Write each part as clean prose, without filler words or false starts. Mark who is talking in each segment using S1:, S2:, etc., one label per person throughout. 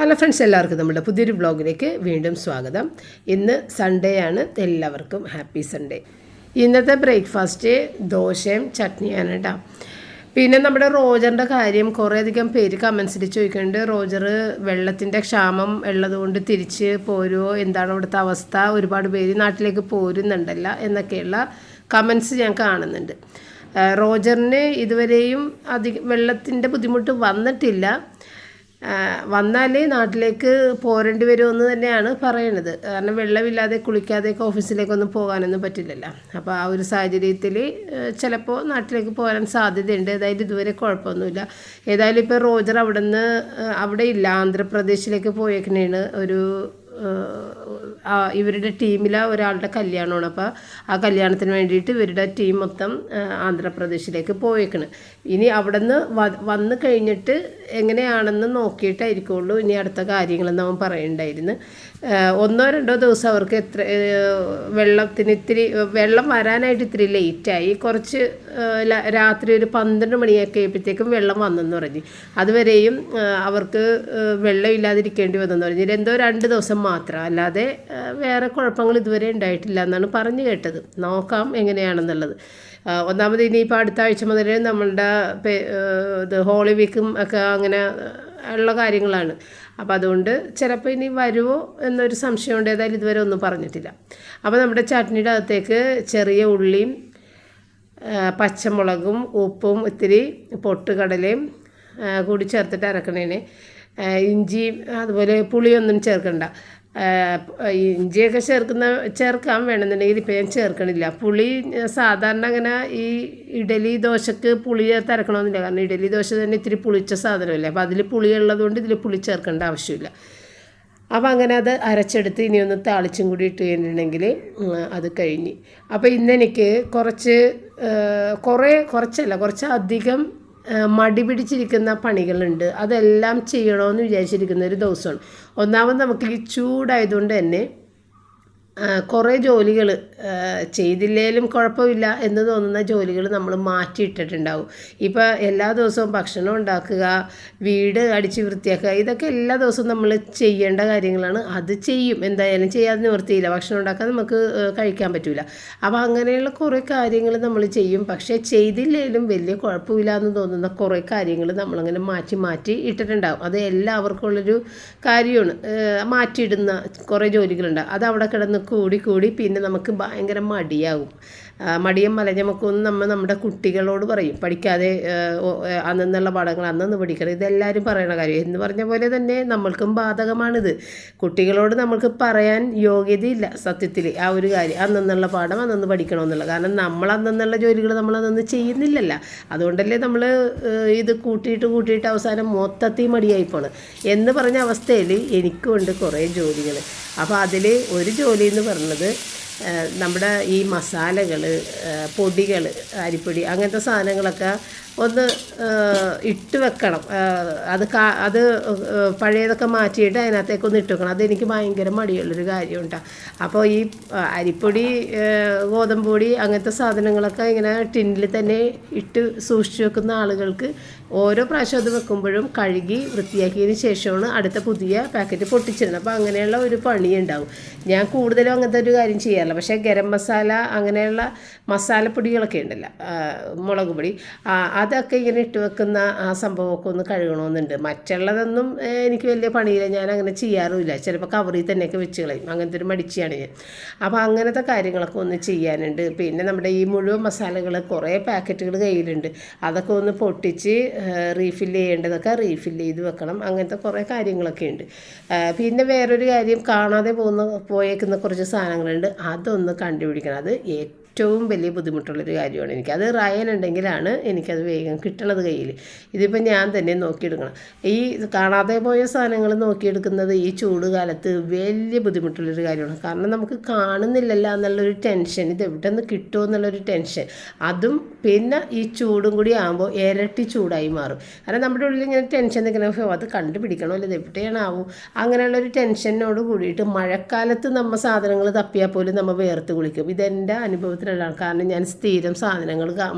S1: Hello friends, എല്ലാവർക്കും നമ്മുടെ പുതിയൊരു വ്ളോഗിലേക്ക് വീണ്ടും സ്വാഗതം. ഇന്ന് സൺഡേ ആണ്. എല്ലാവർക്കും ഹാപ്പി സൺഡേ. ഇന്നത്തെ ബ്രേക്ക്ഫാസ്റ്റ് ദോശയും ചട്നിയാണ് കേട്ടോ. പിന്നെ നമ്മുടെ റോജറിൻ്റെ കാര്യം കുറേയധികം പേര് കമൻസിൽ ചോദിക്കുന്നുണ്ട്. റോജർ വെള്ളത്തിൻ്റെ ക്ഷാമം ഉള്ളതുകൊണ്ട് തിരിച്ച് പോരുമോ, എന്താണ് അവിടുത്തെ അവസ്ഥ, ഒരുപാട് പേര് നാട്ടിലേക്ക് പോരുന്നുണ്ടല്ല എന്നൊക്കെയുള്ള കമൻസ് ഞാൻ കാണുന്നുണ്ട്. റോജറിന് ഇതുവരെയും വെള്ളത്തിൻ്റെ ബുദ്ധിമുട്ട് വന്നിട്ടില്ല. വന്നാൽ നാട്ടിലേക്ക് പോരേണ്ടി വരുമെന്ന് തന്നെയാണ് പറയണത്. കാരണം വെള്ളമില്ലാതെ കുളിക്കാതെയൊക്കെ ഓഫീസിലേക്കൊന്നും പോകാനൊന്നും പറ്റില്ലല്ലോ. അപ്പോൾ ആ ഒരു സാഹചര്യത്തിൽ ചിലപ്പോൾ നാട്ടിലേക്ക് പോരാൻ സാധ്യതയുണ്ട്. ഏതായാലും ഇതുവരെ കുഴപ്പമൊന്നുമില്ല. ഏതായാലും ഇപ്പോൾ റോജർ അവിടെ ഇല്ല, ആന്ധ്രാപ്രദേശിലേക്ക് പോയേക്കണേണ്. ഇവരുടെ ടീമിലെ ഒരാളുടെ കല്യാണമാണ്. അപ്പോൾ ആ കല്യാണത്തിന് വേണ്ടിയിട്ട് ഇവരുടെ ടീം മൊത്തം ആന്ധ്രാപ്രദേശിലേക്ക് പോയേക്കണ്. ഇനി അവിടെ നിന്ന് വന്നു കഴിഞ്ഞിട്ട് എങ്ങനെയാണെന്ന് നോക്കിയിട്ടായിരിക്കുള്ളൂ ഇനി അടുത്ത കാര്യങ്ങളെന്ന് അവൻ പറയുന്നുണ്ടായിരുന്നു. 1-2 ദിവസം അവർക്ക് വെള്ളം വരാനായിട്ട് ഇത്തിരി ലേറ്റായി. കുറച്ച് രാത്രി ഒരു 12 മണിയൊക്കെ ആയപ്പോഴത്തേക്കും വെള്ളം വന്നെന്ന് പറഞ്ഞു. അതുവരെയും അവർക്ക് വെള്ളം ഇല്ലാതിരിക്കേണ്ടി വന്നെന്ന് പറഞ്ഞു. എന്തോ 2 ദിവസം മാത്രം, അല്ലാതെ വേറെ കുഴപ്പങ്ങൾ ഇതുവരെ ഉണ്ടായിട്ടില്ല എന്നാണ് പറഞ്ഞു കേട്ടത്. നോക്കാം എങ്ങനെയാണെന്നുള്ളത്. ഒന്നാമത് ഇനിയിപ്പോൾ അടുത്ത ആഴ്ച മുതൽ നമ്മളുടെ ഹോളി വീക്കും ഒക്കെ അങ്ങനെ ഉള്ള കാര്യങ്ങളാണ്. അപ്പോൾ അതുകൊണ്ട് ചിലപ്പോൾ ഇനി വരുമോ എന്നൊരു സംശയമുണ്ട്. ഏതായാലും ഇതുവരെ ഒന്നും പറഞ്ഞിട്ടില്ല. അപ്പോൾ നമ്മുടെ ചട്നിയുടെ അകത്തേക്ക് ചെറിയ ഉള്ളിയും പച്ചമുളകും ഉപ്പും ഇത്തിരി പൊട്ടുകടലയും കൂടി ചേർത്തിട്ട് അരക്കണേനെ. ഇഞ്ചിയും അതുപോലെ പുളിയൊന്നും ചേർക്കണ്ട. ഇഞ്ചിയൊക്കെ ചേർക്കാൻ വേണമെന്നുണ്ടെങ്കിൽ ഇപ്പം ഞാൻ ചേർക്കണില്ല. പുളി സാധാരണ അങ്ങനെ ഈ ഇഡലി ദോശക്ക് പുളി ചേർത്ത് അരക്കണമെന്നില്ല. കാരണം ഇഡലി ദോശ തന്നെ ഇത്തിരി പുളിച്ച സാധനമല്ലേ. അപ്പോൾ അതിൽ പുളിയുള്ളതുകൊണ്ട് ഇതിൽ പുളി ചേർക്കേണ്ട ആവശ്യമില്ല. അപ്പോൾ അങ്ങനെ അത് അരച്ചെടുത്ത് ഇനി ഒന്ന് താളിച്ചും കൂടി ഇട്ട് കഴിഞ്ഞിട്ടുണ്ടെങ്കിൽ അത് കഴിഞ്ഞ്. അപ്പോൾ ഇന്നെനിക്ക് കുറച്ചധികം മടി പിടിച്ചിരിക്കുന്ന പണികളുണ്ട്. അതെല്ലാം ചെയ്യണമെന്ന് വിചാരിച്ചിരിക്കുന്ന ഒരു ദിവസമാണ്. ഒന്നാമത് നമുക്ക് ഈ ചൂടായതുകൊണ്ട് തന്നെ കുറേ ജോലികൾ ചെയ്തില്ലേലും കുഴപ്പമില്ല എന്ന് തോന്നുന്ന ജോലികൾ നമ്മൾ മാറ്റിയിട്ടിട്ടുണ്ടാവും. ഇപ്പോൾ എല്ലാ ദിവസവും ഭക്ഷണം ഉണ്ടാക്കുക, വീട് അടിച്ച് വൃത്തിയാക്കുക, ഇതൊക്കെ എല്ലാ ദിവസവും നമ്മൾ ചെയ്യേണ്ട കാര്യങ്ങളാണ്. അത് ചെയ്യും, എന്തായാലും ചെയ്യാതെ നിവൃത്തിയില്ല. ഭക്ഷണം ഉണ്ടാക്കാൻ നമുക്ക് കഴിക്കാൻ പറ്റില്ല. അപ്പോൾ അങ്ങനെയുള്ള കുറേ കാര്യങ്ങൾ നമ്മൾ ചെയ്യും. പക്ഷേ ചെയ്തില്ലേലും വലിയ കുഴപ്പമില്ല എന്ന് തോന്നുന്ന കുറേ കാര്യങ്ങൾ നമ്മളങ്ങനെ മാറ്റി ഇട്ടിട്ടുണ്ടാവും. അത് എല്ലാവർക്കും ഉള്ളൊരു കാര്യമാണ്. മാറ്റിയിടുന്ന കുറേ ജോലികളുണ്ടാവും. അത് അവിടെ കിടന്ന് കൂടി പിന്നെ നമുക്ക് ഭയങ്കര മടിയാകും. മടിയും മലഞ്ഞമൊക്കൊന്നും നമ്മുടെ കുട്ടികളോട് പറയും, പഠിക്കാതെ അന്നുള്ള പാഠങ്ങൾ അന്നൊന്ന് പഠിക്കണം. ഇതെല്ലാവരും പറയണ കാര്യം എന്ന് പറഞ്ഞ പോലെ തന്നെ നമ്മൾക്കും ബാധകമാണിത്. കുട്ടികളോട് നമ്മൾക്ക് പറയാൻ യോഗ്യതയില്ല സത്യത്തിൽ ആ ഒരു കാര്യം. അന്നുള്ള പാഠം അന്നൊന്ന് പഠിക്കണമെന്നുള്ള. കാരണം നമ്മൾ അന്നുള്ള ജോലികൾ നമ്മളതൊന്ന് ചെയ്യുന്നില്ലല്ലോ. അതുകൊണ്ടല്ലേ നമ്മൾ ഇത് കൂട്ടിയിട്ട് അവസാനം മൊത്തത്തിൽ മടിയായിപ്പോണ് എന്ന് പറഞ്ഞ അവസ്ഥയിൽ എനിക്കുണ്ട് കുറേ ജോലികൾ. അപ്പോൾ അതിൽ ഒരു ജോലി എന്ന് പറഞ്ഞത് നമ്മുടെ ഈ മസാലകൾ, പൊടികൾ, അരിപ്പൊടി അങ്ങനത്തെ സാധനങ്ങളൊക്കെ ഒന്ന് ഇട്ട് വെക്കണം. അത് പഴയതൊക്കെ മാറ്റിയിട്ട് അതിനകത്തേക്കൊന്ന് ഇട്ട് വെക്കണം. അതെനിക്ക് ഭയങ്കര മടിയുള്ളൊരു കാര്യമുണ്ട്. അപ്പോൾ ഈ അരിപ്പൊടി, ഗോതമ്പ് പൊടി അങ്ങനത്തെ സാധനങ്ങളൊക്കെ ഇങ്ങനെ ടിന്നിൽ തന്നെ ഇട്ട് സൂക്ഷിച്ച് വെക്കുന്ന ആളുകൾക്ക് ഓരോ പ്രാവശ്യം അത് വെക്കുമ്പോഴും കഴുകി വൃത്തിയാക്കിയതിന് ശേഷമാണ് അടുത്ത പുതിയ പാക്കറ്റ് പൊട്ടിച്ചിരുന്നത്. അപ്പോൾ അങ്ങനെയുള്ള ഒരു പണിയുണ്ടാവും. ഞാൻ കൂടുതലും അങ്ങനത്തെ ഒരു കാര്യം ചെയ്യാറില്ല. പക്ഷേ ഗരം മസാല അങ്ങനെയുള്ള മസാലപ്പൊടികളൊക്കെ ഉണ്ടല്ലോ, മുളക് പൊടി, അതൊക്കെ ഇങ്ങനെ ഇട്ട് വെക്കുന്ന ആ സംഭവമൊക്കെ ഒന്ന് കഴുകണമെന്നുണ്ട്. മറ്റുള്ളതൊന്നും എനിക്ക് വലിയ പണിയില്ല, ഞാൻ അങ്ങനെ ചെയ്യാറുമില്ല. ചിലപ്പോൾ കവറിൽ തന്നെയൊക്കെ വെച്ച് കളയും. അങ്ങനത്തെ ഒരു മടിച്ചാണ് ഞാൻ. അപ്പോൾ അങ്ങനത്തെ കാര്യങ്ങളൊക്കെ ഒന്ന് ചെയ്യാനുണ്ട്. പിന്നെ നമ്മുടെ ഈ മുഴുവൻ മസാലകൾ കുറേ പാക്കറ്റുകൾ കയ്യിലുണ്ട്. അതൊക്കെ ഒന്ന് പൊട്ടിച്ച് റീഫില്ല് ചെയ്യേണ്ടതൊക്കെ റീഫില്ല് ചെയ്ത് വെക്കണം. അങ്ങനത്തെ കുറേ കാര്യങ്ങളൊക്കെ ഉണ്ട്. പിന്നെ വേറൊരു കാര്യം, കാണാതെ പോയേക്കുന്ന കുറച്ച് സാധനങ്ങളുണ്ട്. അതൊന്ന് കണ്ടുപിടിക്കണം. അത് ഏറ്റവും വലിയ ബുദ്ധിമുട്ടുള്ളൊരു കാര്യമാണ് എനിക്ക്. അത് റയൻ ഉണ്ടെങ്കിലാണ് എനിക്കത് വേഗം കിട്ടണത് കയ്യിൽ. ഇതിപ്പോൾ ഞാൻ തന്നെ നോക്കിയെടുക്കണം. ഈ കാണാതെ പോയ സാധനങ്ങൾ നോക്കിയെടുക്കുന്നത് ഈ ചൂട് കാലത്ത് വലിയ ബുദ്ധിമുട്ടുള്ളൊരു കാര്യമാണ്. കാരണം നമുക്ക് കാണുന്നില്ലല്ലോ എന്നുള്ളൊരു ടെൻഷൻ, ഇത് എവിടെ നിന്ന് കിട്ടുമോ എന്നുള്ളൊരു ടെൻഷൻ. അതും പിന്നെ ഈ ചൂടും കൂടി ആകുമ്പോൾ ഇരട്ടി ചൂടായി മാറും. കാരണം നമ്മുടെ ഉള്ളിൽ ഇങ്ങനെ ടെൻഷൻ നിൽക്കണോ, അത് കണ്ടുപിടിക്കണമല്ലോ, ഇത് എവിടെയാണാവും, അങ്ങനെയുള്ളൊരു ടെൻഷനോട് കൂടിയിട്ട് മഴക്കാലത്ത് നമ്മൾ സാധനങ്ങൾ തപ്പിയാൽ പോലും നമ്മൾ വേർത്ത് കുളിക്കും. ഇതെൻ്റെ അനുഭവത്തിൽ സന്ദർഭത്തിലാണ്. കാരണം ഞാൻ സ്ഥിരം സാധനങ്ങൾ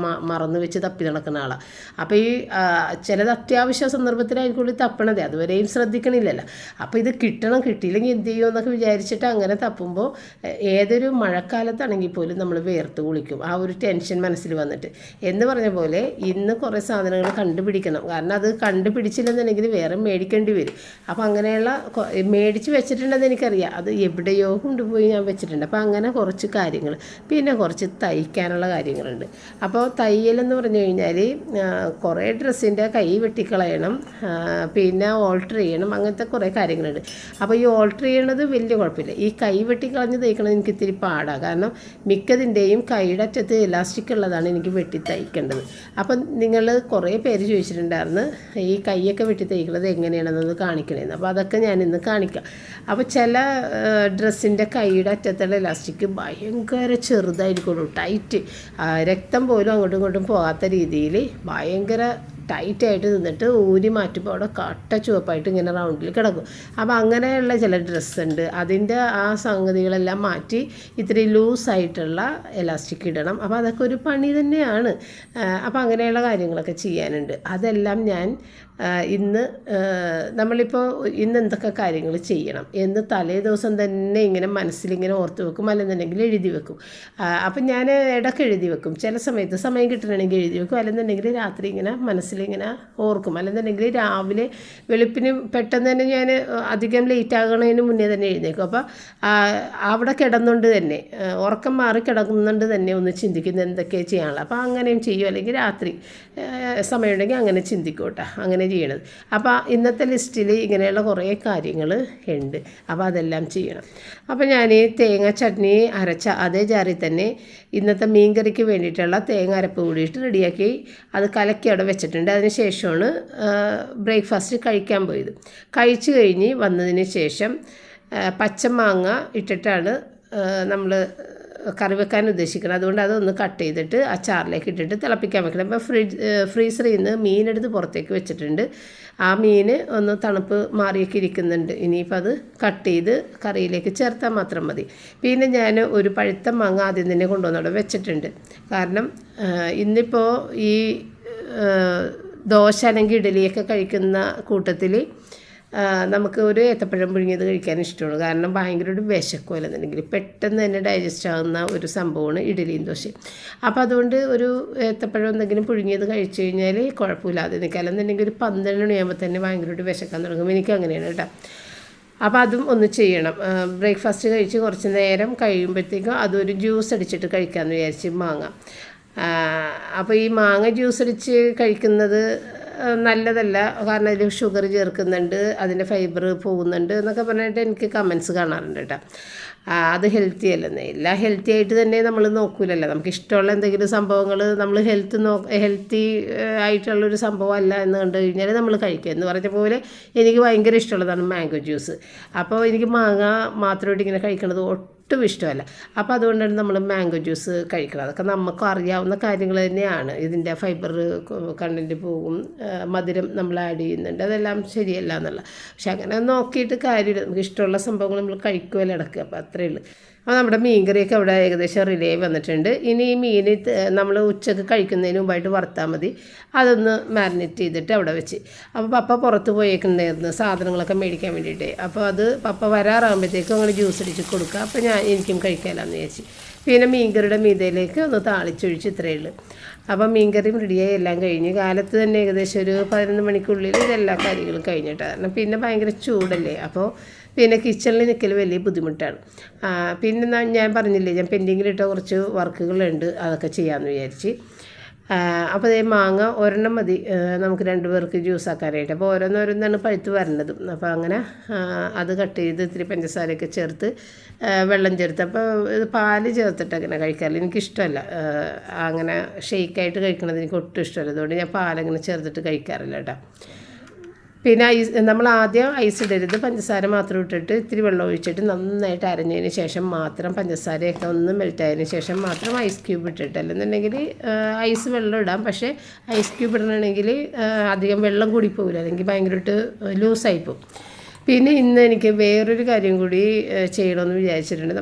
S1: മറന്നു വെച്ച് തപ്പി നടക്കുന്ന ആളാണ്. അപ്പോൾ ഈ ചിലത് അത്യാവശ്യ സന്ദർഭത്തിലായിരിക്കും തപ്പണത്, അതുവരെയും ശ്രദ്ധിക്കണില്ലല്ലോ. അപ്പോൾ ഇത് കിട്ടിയില്ലെങ്കിൽ എന്ത് ചെയ്യുമെന്നൊക്കെ വിചാരിച്ചിട്ട് അങ്ങനെ തപ്പുമ്പോൾ ഏതൊരു മഴക്കാലത്താണെങ്കിൽ പോലും നമ്മൾ വേർത്ത് കുളിക്കും, ആ ഒരു ടെൻഷൻ മനസ്സിൽ വന്നിട്ട്. എന്ന് പറഞ്ഞ പോലെ ഇന്ന് കുറേ സാധനങ്ങൾ കണ്ടുപിടിക്കണം. കാരണം അത് കണ്ടുപിടിച്ചില്ലെന്നുണ്ടെങ്കിൽ വേറെ മേടിക്കേണ്ടി വരും. അപ്പോൾ അങ്ങനെയുള്ള മേടിച്ച് വെച്ചിട്ടുണ്ടെന്ന് എനിക്കറിയാം, അത് എവിടെയോ കൊണ്ടുപോയി ഞാൻ വെച്ചിട്ടുണ്ട്. അപ്പോൾ അങ്ങനെ കുറച്ച് കാര്യങ്ങൾ, പിന്നെ കുറച്ച് തയ്ക്കാനുള്ള കാര്യങ്ങളുണ്ട്. അപ്പോൾ തയ്യലെന്ന് പറഞ്ഞു കഴിഞ്ഞാൽ കുറേ ഡ്രസ്സിൻ്റെ കൈ വെട്ടിക്കളയണം, പിന്നെ ഓൾട്ടർ ചെയ്യണം, അങ്ങനത്തെ കുറേ കാര്യങ്ങളുണ്ട്. അപ്പോൾ ഈ ഓൾട്ടർ ചെയ്യണത് വലിയ കുഴപ്പമില്ല. ഈ കൈ വെട്ടിക്കളഞ്ഞ് തയ്ക്കണത് എനിക്ക് ഇത്തിരി പാടാണ്. കാരണം മിക്കതിൻ്റെയും കൈയുടെ അറ്റത്ത് ഇലാസ്റ്റിക് ഉള്ളതാണ് എനിക്ക് വെട്ടി തയ്ക്കേണ്ടത്. അപ്പം നിങ്ങൾ കുറേ പേര് ചോദിച്ചിട്ടുണ്ടായിരുന്നു ഈ കൈയൊക്കെ വെട്ടി തയ്ക്കുന്നത് എങ്ങനെയാണെന്നത് കാണിക്കണേന്ന്. അപ്പോൾ അതൊക്കെ ഞാനിന്ന് കാണിക്കാം. അപ്പോൾ ചില ഡ്രസ്സിൻ്റെ കൈയുടെ അറ്റത്തുള്ള ഇലാസ്റ്റിക് ഭയങ്കര ചെറുതായിരിക്കുള്ളൂ, ടൈറ്റ്, രക്തം പോലും അങ്ങോട്ടും ഇങ്ങോട്ടും പോകാത്ത രീതിയിൽ ഭയങ്കര ടൈറ്റായിട്ട് നിന്നിട്ട് ഊരി മാറ്റുമ്പോൾ അവിടെ കട്ട ചുവപ്പായിട്ട് ഇങ്ങനെ റൗണ്ടിൽ കിടക്കും. അപ്പോൾ അങ്ങനെയുള്ള ചില ഡ്രസ്സുണ്ട്, അതിൻ്റെ ആ സംഗതികളെല്ലാം മാറ്റി ഇത്തിരി ലൂസായിട്ടുള്ള എലാസ്റ്റിക് ഇടണം. അപ്പോൾ അതൊക്കെ ഒരു പണി തന്നെയാണ്. അപ്പോൾ അങ്ങനെയുള്ള കാര്യങ്ങളൊക്കെ ചെയ്യാനുണ്ട്. അതെല്ലാം ഞാൻ ഇന്ന് നമ്മളിപ്പോൾ ഇന്ന് എന്തൊക്കെ കാര്യങ്ങൾ ചെയ്യണം എന്ന് തലേ ദിവസം തന്നെ ഇങ്ങനെ മനസ്സിലിങ്ങനെ ഓർത്ത് വെക്കും, അല്ലെന്നുണ്ടെങ്കിൽ എഴുതി വെക്കും. അപ്പം ഞാൻ ഇടയ്ക്ക് എഴുതി വെക്കും, ചില സമയത്ത് സമയം കിട്ടണമെങ്കിൽ എഴുതി വെക്കും, അല്ലെന്നുണ്ടെങ്കിൽ രാത്രി ഇങ്ങനെ മനസ്സിലിങ്ങനെ ഓർക്കും, അല്ലെന്നുണ്ടെങ്കിൽ രാവിലെ വെളുപ്പിന് പെട്ടെന്ന് തന്നെ ഞാൻ അധികം ലേറ്റ് ആകണതിന് മുന്നേ തന്നെ എഴുന്നേക്കും. അപ്പോൾ അവിടെ കിടന്നുകൊണ്ട് തന്നെ ഉറക്കം മാറി കിടക്കുന്നുണ്ട് തന്നെ ഒന്ന് ചിന്തിക്കുന്നത് എന്തൊക്കെയാണ് ചെയ്യാനുള്ളത്. അപ്പോൾ അങ്ങനെയും ചെയ്യും, അല്ലെങ്കിൽ രാത്രി സമയമുണ്ടെങ്കിൽ അങ്ങനെ ചിന്തിക്കൂട്ടെ, അങ്ങനെ ചെയ്യണത്. അപ്പോൾ ഇന്നത്തെ ലിസ്റ്റിൽ ഇങ്ങനെയുള്ള കുറേ കാര്യങ്ങൾ ഉണ്ട്. അപ്പോൾ അതെല്ലാം ചെയ്യണം. അപ്പോൾ ഞാൻ ഈ തേങ്ങ ചട്നി അരച്ച അതേ ജാറിൽ തന്നെ ഇന്നത്തെ മീൻകറിക്ക് വേണ്ടിയിട്ടുള്ള തേങ്ങ അരപ്പ് കൂടിയിട്ട് റെഡിയാക്കി അത് കലക്കി അവിടെ വെച്ചിട്ടുണ്ട്. അതിന് ശേഷമാണ് ബ്രേക്ക്ഫാസ്റ്റ് കഴിക്കാൻ പോയത്. കഴിച്ചു കഴിഞ്ഞ് വന്നതിന് ശേഷം പച്ചമാങ്ങ ഇട്ടിട്ടാണ് നമ്മൾ കറി വെക്കാൻ ഉദ്ദേശിക്കണം. അതുകൊണ്ട് അതൊന്ന് കട്ട് ചെയ്തിട്ട് ആ ചാറിലേക്ക് ഇട്ടിട്ട് തിളപ്പിക്കാൻ വെക്കണം. അപ്പോൾ ഫ്രീസറിൽ നിന്ന് മീനെടുത്ത് പുറത്തേക്ക് വെച്ചിട്ടുണ്ട്. ആ മീൻ ഒന്ന് തണുപ്പ് മാറിയൊക്കെ ഇരിക്കുന്നുണ്ട്. ഇനിയിപ്പോൾ അത് കട്ട് ചെയ്ത് കറിയിലേക്ക് ചേർത്താൽ മാത്രം മതി. പിന്നെ ഞാൻ ഒരു പഴുത്ത മാങ്ങ ആദ്യം തന്നെ കൊണ്ടുവന്നവിടെ വെച്ചിട്ടുണ്ട്. കാരണം ഇന്നിപ്പോൾ ഈ ദോശ അല്ലെങ്കിൽ ഇഡലിയൊക്കെ കഴിക്കുന്ന കൂട്ടത്തിൽ നമുക്ക് ഒരു ഏത്തപ്പഴം പുഴുങ്ങിയത് കഴിക്കാൻ ഇഷ്ടമാണ്. കാരണം ഭയങ്കര ഒരു വിശക്കുമല്ല എന്നുണ്ടെങ്കിൽ പെട്ടെന്ന് തന്നെ ഡൈജസ്റ്റ് ആകുന്ന ഒരു സംഭവമാണ് ഇഡലിയും ദോശയും. അപ്പോൾ അതുകൊണ്ട് ഒരു ഏത്തപ്പഴം എന്തെങ്കിലും പുഴുങ്ങിയത് കഴിച്ചു കഴിഞ്ഞാൽ കുഴപ്പമില്ലാതെ നിൽക്കുക. അല്ലെന്നുണ്ടെങ്കിൽ ഒരു 12 മണിയാകുമ്പോൾ തന്നെ ഭയങ്കര ഒരു വിശക്കാൻ തുടങ്ങും. എനിക്ക് അങ്ങനെയാണ് കേട്ടോ. അപ്പോൾ അതും ഒന്ന് ചെയ്യണം. ബ്രേക്ക്ഫാസ്റ്റ് കഴിച്ച് കുറച്ച് നേരം കഴിയുമ്പോഴത്തേക്കും അതൊരു ജ്യൂസ് അടിച്ചിട്ട് കഴിക്കാമെന്ന് വിചാരിച്ച് മാങ്ങ. അപ്പോൾ ഈ മാങ്ങ ജ്യൂസ് അടിച്ച് കഴിക്കുന്നത് നല്ലതല്ല. കാരണം അതിൽ ഷുഗർ ചേർക്കുന്നുണ്ട്, അതിൻ്റെ ഫൈബർ പോകുന്നുണ്ട് എന്നൊക്കെ പറഞ്ഞിട്ട് എനിക്ക് കമൻസ് കാണാറുണ്ട് കേട്ടോ. അത് ഹെൽത്തി അല്ലെന്നേ. എല്ലാം ഹെൽത്തി ആയിട്ട് തന്നെ നമ്മൾ നോക്കൂലല്ലോ. നമുക്ക് ഇഷ്ടമുള്ള എന്തെങ്കിലും സംഭവങ്ങൾ നമ്മൾ ഹെൽത്തി ആയിട്ടുള്ളൊരു സംഭവം അല്ല എന്ന് കണ്ടു കഴിഞ്ഞാൽ നമ്മൾ കഴിക്കുക. എന്ന് പറഞ്ഞ പോലെ എനിക്ക് ഭയങ്കര ഇഷ്ടമുള്ളതാണ് മാംഗോ ജ്യൂസ്. അപ്പോൾ എനിക്ക് മാങ്ങ മാത്രമായിട്ട് ഇങ്ങനെ കഴിക്കണത് ഒട്ടും ഇഷ്ടമല്ല. അപ്പോൾ അതുകൊണ്ടാണ് നമ്മൾ മാംഗോ ജ്യൂസ് കഴിക്കണം. അതൊക്കെ നമുക്ക് അറിയാവുന്ന കാര്യങ്ങൾ തന്നെയാണ്. ഇതിൻ്റെ ഫൈബർ കണ്ടൻറ്റ് പോകും, മധുരം നമ്മൾ ആഡ് ചെയ്യുന്നുണ്ട്, അതെല്ലാം ശരിയല്ല എന്നുള്ള. പക്ഷെ അങ്ങനെ നോക്കിയിട്ട് കാര്യമില്ല. നമുക്ക് ഇഷ്ടമുള്ള സംഭവങ്ങൾ നമ്മൾ കഴിക്കുമല്ലോ ഇടയ്ക്ക്. അപ്പോൾ അത്രയേ ഉള്ളൂ. അപ്പോൾ നമ്മുടെ മീൻകറിയൊക്കെ അവിടെ ഏകദേശം റിലേ വന്നിട്ടുണ്ട്. ഇനി ഈ മീൻ നമ്മൾ ഉച്ചക്ക് കഴിക്കുന്നതിന് മുമ്പായിട്ട് വറുത്താൽ മതി. അതൊന്ന് മാരിനേറ്റ് ചെയ്തിട്ട് അവിടെ വെച്ച്. അപ്പോൾ പപ്പ പുറത്ത് പോയേക്കുണ്ടായിരുന്നു സാധനങ്ങളൊക്കെ മേടിക്കാൻ വേണ്ടിയിട്ട്. അപ്പോൾ അത് പപ്പ വരാറാകുമ്പോഴത്തേക്കും അങ്ങനെ ജ്യൂസ് അടിച്ച് കൊടുക്കുക. അപ്പോൾ എനിക്കും കഴിക്കാമെന്ന് വിചാരിച്ച്. പിന്നെ മീൻകറിയുടെ മീതയിലേക്ക് ഒന്ന് താളിച്ചൊഴിച്ച് ഇത്രയേ ഉള്ളൂ. അപ്പം മീൻകറിയും റെഡിയായി എല്ലാം കഴിഞ്ഞ് കാലത്ത് തന്നെ ഏകദേശം ഒരു 11 മണിക്കുള്ളിൽ ഇതെല്ലാ കാര്യങ്ങളും കഴിഞ്ഞിട്ട്. കാരണം പിന്നെ ഭയങ്കര ചൂടല്ലേ. അപ്പോൾ പിന്നെ കിച്ചണിൽ നിൽക്കൽ വലിയ ബുദ്ധിമുട്ടാണ്. പിന്നെ ഞാൻ പറഞ്ഞില്ലേ, ഞാൻ പെൻഡിങ്ങിലിട്ട കുറച്ച് വർക്കുകളുണ്ട്, അതൊക്കെ ചെയ്യാമെന്ന് വിചാരിച്ച്. അപ്പോൾ അതേ മാങ്ങ ഒരെണ്ണം മതി നമുക്ക് 2 പേർക്ക് ജ്യൂസ് ആക്കാനായിട്ട്. അപ്പോൾ ഓരോന്നോരോന്നാണ് പഴുത്ത് വരണതും. അപ്പോൾ അങ്ങനെ അത് കട്ട് ചെയ്ത് ഇത്തിരി പഞ്ചസാരയൊക്കെ ചേർത്ത് വെള്ളം ചേർത്ത്. അപ്പോൾ ഇത് പാല് ചേർത്തിട്ട് അങ്ങനെ കഴിക്കാറില്ല, എനിക്കിഷ്ടമല്ല. അങ്ങനെ ഷെയ്ക്കായിട്ട് കഴിക്കണത് എനിക്ക് ഒട്ടും ഇഷ്ടമല്ല. അതുകൊണ്ട് ഞാൻ പാലങ്ങനെ ചേർത്തിട്ട് കഴിക്കാറില്ല കേട്ടോ. പിന്നെ നമ്മൾ ആദ്യം ഐസ് ഇടരുത്, പഞ്ചസാര മാത്രം ഇട്ടിട്ട് ഇത്തിരി വെള്ളം ഒഴിച്ചിട്ട് നന്നായിട്ട് അരഞ്ഞതിന് ശേഷം മാത്രം, പഞ്ചസാരയൊക്കെ ഒന്ന് മെൽറ്റായതിന് ശേഷം മാത്രം ഐസ് ക്യൂബ് ഇട്ടിട്ട്. അല്ലെന്നുണ്ടെങ്കിൽ ഐസ് വെള്ളം ഇടാം, പക്ഷേ ഐസ് ക്യൂബ് ഇടണമെങ്കിൽ അധികം വെള്ളം കൂടി പോകില്ല, അല്ലെങ്കിൽ ഭയങ്കരമായിട്ട് ലൂസായി പോകും. പിന്നെ ഇന്ന് എനിക്ക് വേറൊരു കാര്യം കൂടി ചെയ്യണമെന്ന് വിചാരിച്ചിട്ടുണ്ട്.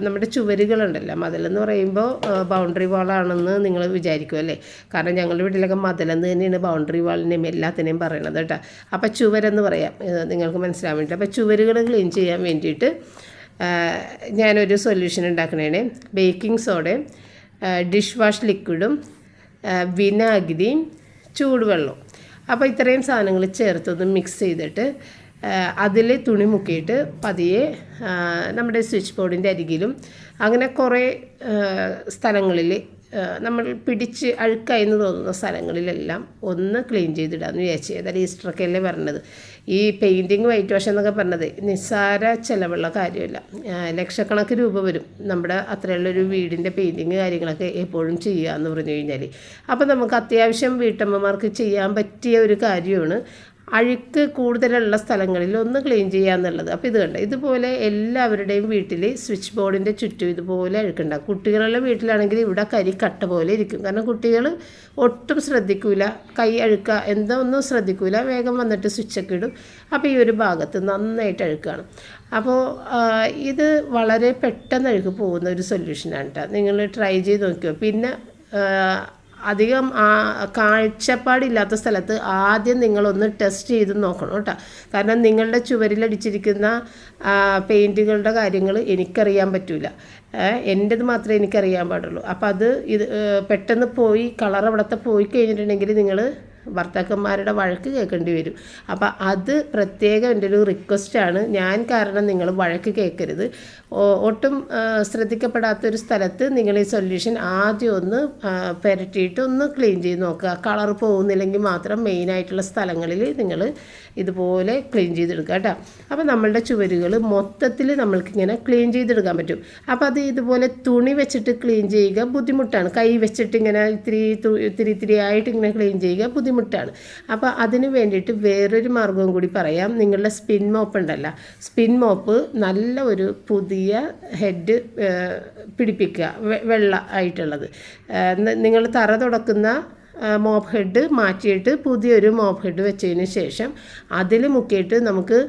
S1: നമ്മുടെ ചുവരുകളുണ്ടല്ലോ, മതിലെന്ന് പറയുമ്പോൾ ബൗണ്ടറി വാളാണെന്ന് നിങ്ങൾ വിചാരിക്കുമല്ലേ. കാരണം ഞങ്ങളുടെ വീട്ടിലൊക്കെ മതിലെന്ന് തന്നെയാണ് ബൗണ്ടറി വാളിനെയും എല്ലാത്തിനെയും പറയണത് കേട്ടോ. അപ്പോൾ ചുവരെന്ന് പറയാം നിങ്ങൾക്ക് മനസ്സിലാൻ വേണ്ടിയിട്ട്. അപ്പോൾ ചുവരുകൾ ക്ലീൻ ചെയ്യാൻ വേണ്ടിയിട്ട് ഞാനൊരു സൊല്യൂഷൻ ഉണ്ടാക്കണേനെ. ബേക്കിംഗ് സോഡയും ഡിഷ് വാഷ് ലിക്വിഡും വിനാഗിരിയും ചൂടുവെള്ളവും. അപ്പോൾ ഇത്രയും സാധനങ്ങൾ ചേർത്തൊന്ന് മിക്സ് ചെയ്തിട്ട് അതിൽ തുണി മുക്കിയിട്ട് പതിയെ നമ്മുടെ സ്വിച്ച് ബോർഡിൻ്റെ അരികിലും അങ്ങനെ കുറേ സ്ഥലങ്ങളിൽ നമ്മൾ പിടിച്ച് അഴുക്കായെന്ന് തോന്നുന്ന സ്ഥലങ്ങളിലെല്ലാം ഒന്ന് ക്ലീൻ ചെയ്തിടാമെന്ന് വിചാരിച്ചു. ഏതായാലും ഈസ്റ്ററൊക്കെയല്ലേ പറഞ്ഞത്. ഈ പെയിൻറ്റിങ് വൈറ്റ് വാഷ് എന്നൊക്കെ പറഞ്ഞത് നിസ്സാര ചിലവുള്ള കാര്യമല്ല. ലക്ഷക്കണക്കിന് രൂപ വരും നമ്മുടെ അത്രയുള്ളൊരു വീടിൻ്റെ പെയിൻറ്റിങ് കാര്യങ്ങളൊക്കെ എപ്പോഴും ചെയ്യുക എന്ന് പറഞ്ഞു കഴിഞ്ഞാൽ. അപ്പോൾ നമുക്ക് അത്യാവശ്യം വീട്ടമ്മമാർക്ക് ചെയ്യാൻ പറ്റിയ ഒരു കാര്യമാണ് അഴുക്ക് കൂടുതലുള്ള സ്ഥലങ്ങളിൽ ഒന്ന് ക്ലീൻ ചെയ്യുക എന്നുള്ളത്. അപ്പോൾ ഇത് കണ്ട ഇതുപോലെ എല്ലാവരുടെയും വീട്ടിൽ സ്വിച്ച് ബോർഡിൻ്റെ ചുറ്റും ഇതുപോലെ അഴുക്കുണ്ടാകും. കുട്ടികളുടെ വീട്ടിലാണെങ്കിൽ ഇവിടെ കട്ട പോലെ ഇരിക്കും. കാരണം കുട്ടികൾ ഒട്ടും ശ്രദ്ധിക്കില്ല, കൈ അഴുക്കുക എന്തോ ഒന്നും ശ്രദ്ധിക്കില്ല, വേഗം വന്നിട്ട് സ്വിച്ചൊക്കെ ഇടും. അപ്പോൾ ഈ ഒരു ഭാഗത്ത് നന്നായിട്ട് അഴുക്കാണ്. അപ്പോൾ ഇത് വളരെ പെട്ടെന്ന് അഴുക്ക് പോകുന്ന ഒരു സൊല്യൂഷനാണ് കേട്ടോ. നിങ്ങൾ ട്രൈ ചെയ്ത് നോക്കിയോ. പിന്നെ അധികം കാഴ്ചപ്പാടില്ലാത്ത സ്ഥലത്ത് ആദ്യം നിങ്ങളൊന്ന് ടെസ്റ്റ് ചെയ്ത് നോക്കണം കേട്ടോ. കാരണം നിങ്ങളുടെ ചുവരിലടിച്ചിരിക്കുന്ന പെയിൻറ്റുകളുടെ കാര്യങ്ങൾ എനിക്കറിയാൻ പറ്റില്ല, എൻ്റേത് മാത്രമേ എനിക്കറിയാൻ പാടുള്ളൂ. അപ്പോൾ അത് പെട്ടെന്ന് പോയി കളർ അവിടുത്തെ പോയി കഴിഞ്ഞിട്ടുണ്ടെങ്കിൽ നിങ്ങൾ ഭർത്താക്കന്മാരുടെ വഴക്ക് കേൾക്കേണ്ടി വരും. അപ്പോൾ അത് പ്രത്യേകം എൻ്റെ ഒരു റിക്വസ്റ്റാണ്. ഞാൻ കാരണം നിങ്ങൾ വഴക്ക് കേൾക്കരുത്. ഒട്ടും ശ്രദ്ധിക്കപ്പെടാത്തൊരു സ്ഥലത്ത് നിങ്ങൾ ഈ സൊല്യൂഷൻ ആദ്യം ഒന്ന് പുരട്ടിയിട്ട് ഒന്ന് ക്ലീൻ ചെയ്ത് നോക്കുക. കളർ പോകുന്നില്ലെങ്കിൽ മാത്രം മെയിനായിട്ടുള്ള സ്ഥലങ്ങളിൽ നിങ്ങൾ ഇതുപോലെ ക്ലീൻ ചെയ്തെടുക്കുക കേട്ടോ. അപ്പോൾ നമ്മളുടെ ചുവരുകൾ മൊത്തത്തിൽ നമ്മൾക്കിങ്ങനെ ക്ലീൻ ചെയ്തെടുക്കാൻ പറ്റും. അപ്പോൾ അത് ഇതുപോലെ തുണി വെച്ചിട്ട് ക്ലീൻ ചെയ്യുക ബുദ്ധിമുട്ടാണ്. കൈ വെച്ചിട്ട് ഇങ്ങനെ ഇത്തിരി ആയിട്ട് ഇങ്ങനെ ക്ലീൻ ചെയ്യുക ബുദ്ധിമുട്ടാണ്. അപ്പോൾ അതിന് വേണ്ടിയിട്ട് വേറൊരു മാർഗവും കൂടി പറയാം. നിങ്ങളുടെ സ്പിൻ മോപ്പ് ഉണ്ടല്ലോ, സ്പിൻ മോപ്പ് നല്ല ഒരു പുതിയ ഹെഡ് പിടിപ്പിക്കുക, വെള്ള ആയിട്ടുള്ളത്. നിങ്ങൾ തറ തുടക്കുന്ന മോപ്പ് ഹെഡ് മാറ്റിയിട്ട് പുതിയൊരു മോപ്പ് ഹെഡ് വെച്ചതിന് ശേഷം അതിൽ മുക്കിയിട്ട് നമുക്ക്